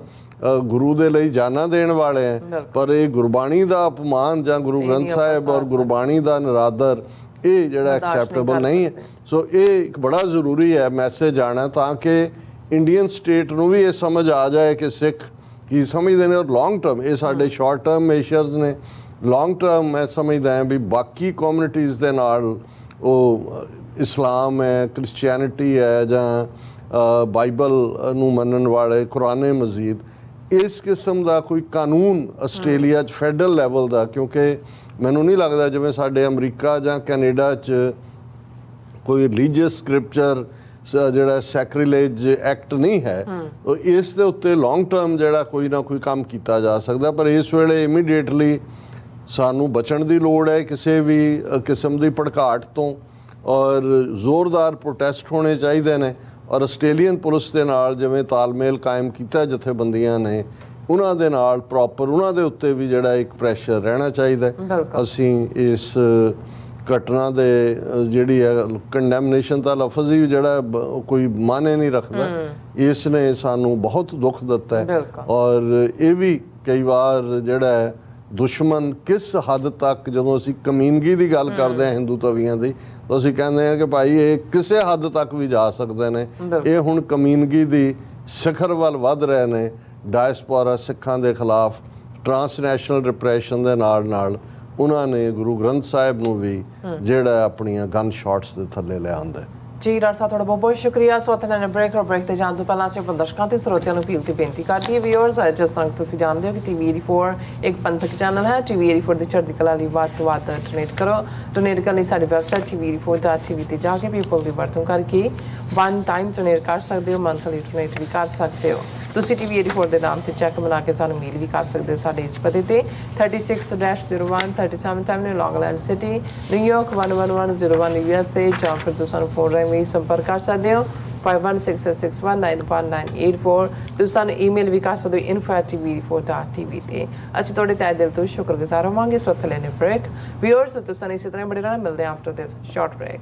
ਗੁਰੂ ਦੇ ਲਈ ਜਾਨਾਂ ਦੇਣ ਵਾਲੇ ਹੈ, ਪਰ ਇਹ ਗੁਰਬਾਣੀ ਦਾ ਅਪਮਾਨ ਜਾਂ ਗੁਰੂ ਗ੍ਰੰਥ ਸਾਹਿਬ ਔਰ ਗੁਰਬਾਣੀ ਦਾ ਨਿਰਾਦਰ ਇਹ ਜਿਹੜਾ ਐਕਸੈਪਟੇਬਲ ਨਹੀਂ ਹੈ। ਸੋ ਇਹ ਇੱਕ ਬੜਾ ਜ਼ਰੂਰੀ ਹੈ ਮੈਸੇਜ ਆਉਣਾ ਤਾਂ ਕਿ ਇੰਡੀਅਨ ਸਟੇਟ ਨੂੰ ਵੀ ਇਹ ਸਮਝ ਆ ਜਾਏ ਕਿ ਸਿੱਖ ਕੀ ਸਮਝਦੇ ਨੇ ਔਰ ਲੌਂਗ ਟਰਮ ਇਹ ਸਾਡੇ ਸ਼ਾਰਟ ਟਰਮ ਮੇਸ਼ਰਸ ਨੇ। ਲੌਂਗ ਟਰਮ ਮੈਂ ਸਮਝਦਾ ਹਾਂ ਵੀ ਬਾਕੀ ਕਮਿਊਨਿਟੀਜ਼ ਦੇ ਨਾਲ ਉਹ ਇਸਲਾਮ ਹੈ, ਕ੍ਰਿਸਚੀਅਨਿਟੀ ਹੈ ਜਾਂ ਬਾਈਬਲ ਨੂੰ ਮੰਨਣ ਵਾਲੇ, ਕੁਰਾਨੇ ਮਜੀਦ, ਇਸ ਕਿਸਮ ਦਾ ਕੋਈ ਕਾਨੂੰਨ ਆਸਟ੍ਰੇਲੀਆ 'ਚ ਫੈਡਰਲ ਲੈਵਲ ਦਾ, ਕਿਉਂਕਿ ਮੈਨੂੰ ਨਹੀਂ ਲੱਗਦਾ ਜਿਵੇਂ ਸਾਡੇ ਅਮਰੀਕਾ ਜਾਂ ਕੈਨੇਡਾ 'ਚ ਕੋਈ ਰਿਲੀਜੀਅਸ ਸਕ੍ਰਿਪਚਰ ਜਿਹੜਾ ਸੈਕਰੀਲੇਜ ਐਕਟ ਨਹੀਂ ਹੈ, ਇਸ ਦੇ ਉੱਤੇ ਲੌਂਗ ਟਰਮ ਜਿਹੜਾ ਕੋਈ ਨਾ ਕੋਈ ਕੰਮ ਕੀਤਾ ਜਾ ਸਕਦਾ। ਪਰ ਇਸ ਵੇਲੇ ਇਮੀਡੀਏਟਲੀ ਸਾਨੂੰ ਬਚਣ ਦੀ ਲੋੜ ਹੈ ਕਿਸੇ ਵੀ ਕਿਸਮ ਦੀ ਭੜਕਾਟ ਤੋਂ ਔਰ ਜ਼ੋਰਦਾਰ ਪ੍ਰੋਟੈਸਟ ਹੋਣੇ ਚਾਹੀਦੇ ਨੇ ਔਰ ਆਸਟ੍ਰੇਲੀਅਨ ਪੁਲਿਸ ਦੇ ਨਾਲ ਜਿਵੇਂ ਤਾਲਮੇਲ ਕਾਇਮ ਕੀਤਾ ਜਥੇਬੰਦੀਆਂ ਨੇ ਉਹਨਾਂ ਦੇ ਨਾਲ ਪ੍ਰੋਪਰ ਉਹਨਾਂ ਦੇ ਉੱਤੇ ਵੀ ਜਿਹੜਾ ਇੱਕ ਪ੍ਰੈਸ਼ਰ ਰਹਿਣਾ ਚਾਹੀਦਾ। ਅਸੀਂ ਇਸ ਘਟਨਾ ਦੇ ਜਿਹੜੀ ਹੈ ਕੰਡੈਮਨੇਸ਼ਨ ਦਾ ਲਫ਼ਜ਼ ਹੀ ਜਿਹੜਾ ਕੋਈ ਮਾਨੇ ਨਹੀਂ ਰੱਖਦਾ, ਇਸ ਨੇ ਸਾਨੂੰ ਬਹੁਤ ਦੁੱਖ ਦਿੱਤਾ ਹੈ ਔਰ ਇਹ ਵੀ ਕਈ ਵਾਰ ਜਿਹੜਾ ਹੈ ਦੁਸ਼ਮਣ ਕਿਸ ਹੱਦ ਤੱਕ, ਜਦੋਂ ਅਸੀਂ ਕਮੀਨਗੀ ਦੀ ਗੱਲ ਕਰਦੇ ਹਾਂ ਹਿੰਦੂ ਤਵੀਆਂ ਦੀ, ਤਾਂ ਅਸੀਂ ਕਹਿੰਦੇ ਹਾਂ ਕਿ ਭਾਈ ਇਹ ਕਿਸੇ ਹੱਦ ਤੱਕ ਵੀ ਜਾ ਸਕਦੇ ਨੇ। ਇਹ ਹੁਣ ਕਮੀਨਗੀ ਦੀ ਸਿਖਰ ਵੱਲ ਵੱਧ ਰਹੇ ਨੇ। ਡਾਇਸਪੋਰਾ ਸਿੱਖਾਂ ਦੇ ਖਿਲਾਫ ਟ੍ਰਾਂਸਨੈਸ਼ਨਲ ਰਿਪਰੈਸ਼ਨ ਦੇ ਨਾਲ ਉਹਨਾਂ ਨੇ ਗੁਰੂ ਗ੍ਰੰਥ ਸਾਹਿਬ ਨੂੰ ਵੀ ਜਿਹੜਾ ਆਪਣੀਆਂ ਗਨ ਸ਼ਾਟਸ ਦੇ ਥੱਲੇ ਲੈ ਆਂਦਾ। ਜੀ ਡਾਕਟਰ ਸਾਹਿਬ ਤੁਹਾਡਾ ਬਹੁਤ ਬਹੁਤ ਸ਼ੁਕਰੀਆ। ਸੋ ਇੱਥੇ ਨੇ ਬ੍ਰੇਕ ਤੇ ਜਾਣ ਤੋਂ ਪਹਿਲਾਂ ਅਸੀਂ ਆਪਣੇ ਦਰਸ਼ਕਾਂ ਤੇ ਸਰੋਤਿਆਂ ਨੂੰ ਅਪੀਲ ਤੇ ਬੇਨਤੀ ਕਰਦੀ ਹੈ ਵੀਅਰਸ, ਜਿਸ ਤਰ੍ਹਾਂ ਕਿ ਤੁਸੀਂ ਜਾਣਦੇ ਹੋ ਕਿ ਟੀਵੀ 84 ਇੱਕ ਪੰਥਕ ਚੈਨਲ ਹੈ। ਟੀਵੀ 84 ਦੀ ਚੜ੍ਹਦੀ ਕਲਾ ਲਈ ਵੱਧ ਤੋਂ ਵੱਧ ਡੋਨੇਟ ਕਰੋ। ਡੋਨੇਟ ਕਰਨ ਲਈ ਸਾਡੀ ਵੈਬਸਾਈਟ tv84.tv ਤੇ ਜਾ ਕੇ ਪੀਪਲ ਦੀ ਵਰਤੋਂ ਕਰਕੇ ਵਨ ਟਾਈਮ ਡੋਨੇਟ ਕਰ ਸਕਦੇ ਹੋ, ਮੰਥਲੀ ਡੋਨੇਟ ਵੀ ਕਰ ਸਕਦੇ ਹੋ। ਤੁਸੀਂ ਟੀਵੀ 84 ਦੇ ਨਾਮ ਤੇ ਚੈੱਕ ਬਣਾ ਕੇ ਸਾਨੂੰ ਮੇਲ ਵੀ ਕਰ ਸਕਦੇ ਹੋ ਸਾਡੇ ਇਸ ਪਤੇ ਤੇ 36-01 37th Avenue, Long Island City, New York 11101 USA, ਜਾਂ ਫਿਰ ਤੁਸੀਂ ਸਾਨੂੰ ਫੋਨ ਰਾਹੀਂ ਵੀ ਸੰਪਰਕ ਕਰ ਸਕਦੇ ਹੋ 5166619184। ਤੁਸੀਂ ਸਾਨੂੰ ਈਮੇਲ ਵੀ ਕਰ ਸਕਦੇ ਹੋ info@tv84.tv ਤੇ। ਅਸੀਂ ਤੁਹਾਡੇ ਤਹਿ ਦਿਲ ਤੋਂ ਸ਼ੁਕਰਗੁਜ਼ਾਰ ਹੋਵਾਂਗੇ। ਸੋ ਇੱਥੇ ਲੈਣੇ ਬ੍ਰੇਕ ਵੀਅਰਸ, ਤੁਸੀਂ ਇਸੇ ਤਰ੍ਹਾਂ ਬੜੇ ਰਹਿਣਾ। ਮਿਲਦੇ ਹਾਂ ਆਫਟਰ ਦਿਸ ਸ਼ਾਰਟ ਬ੍ਰੇਕ।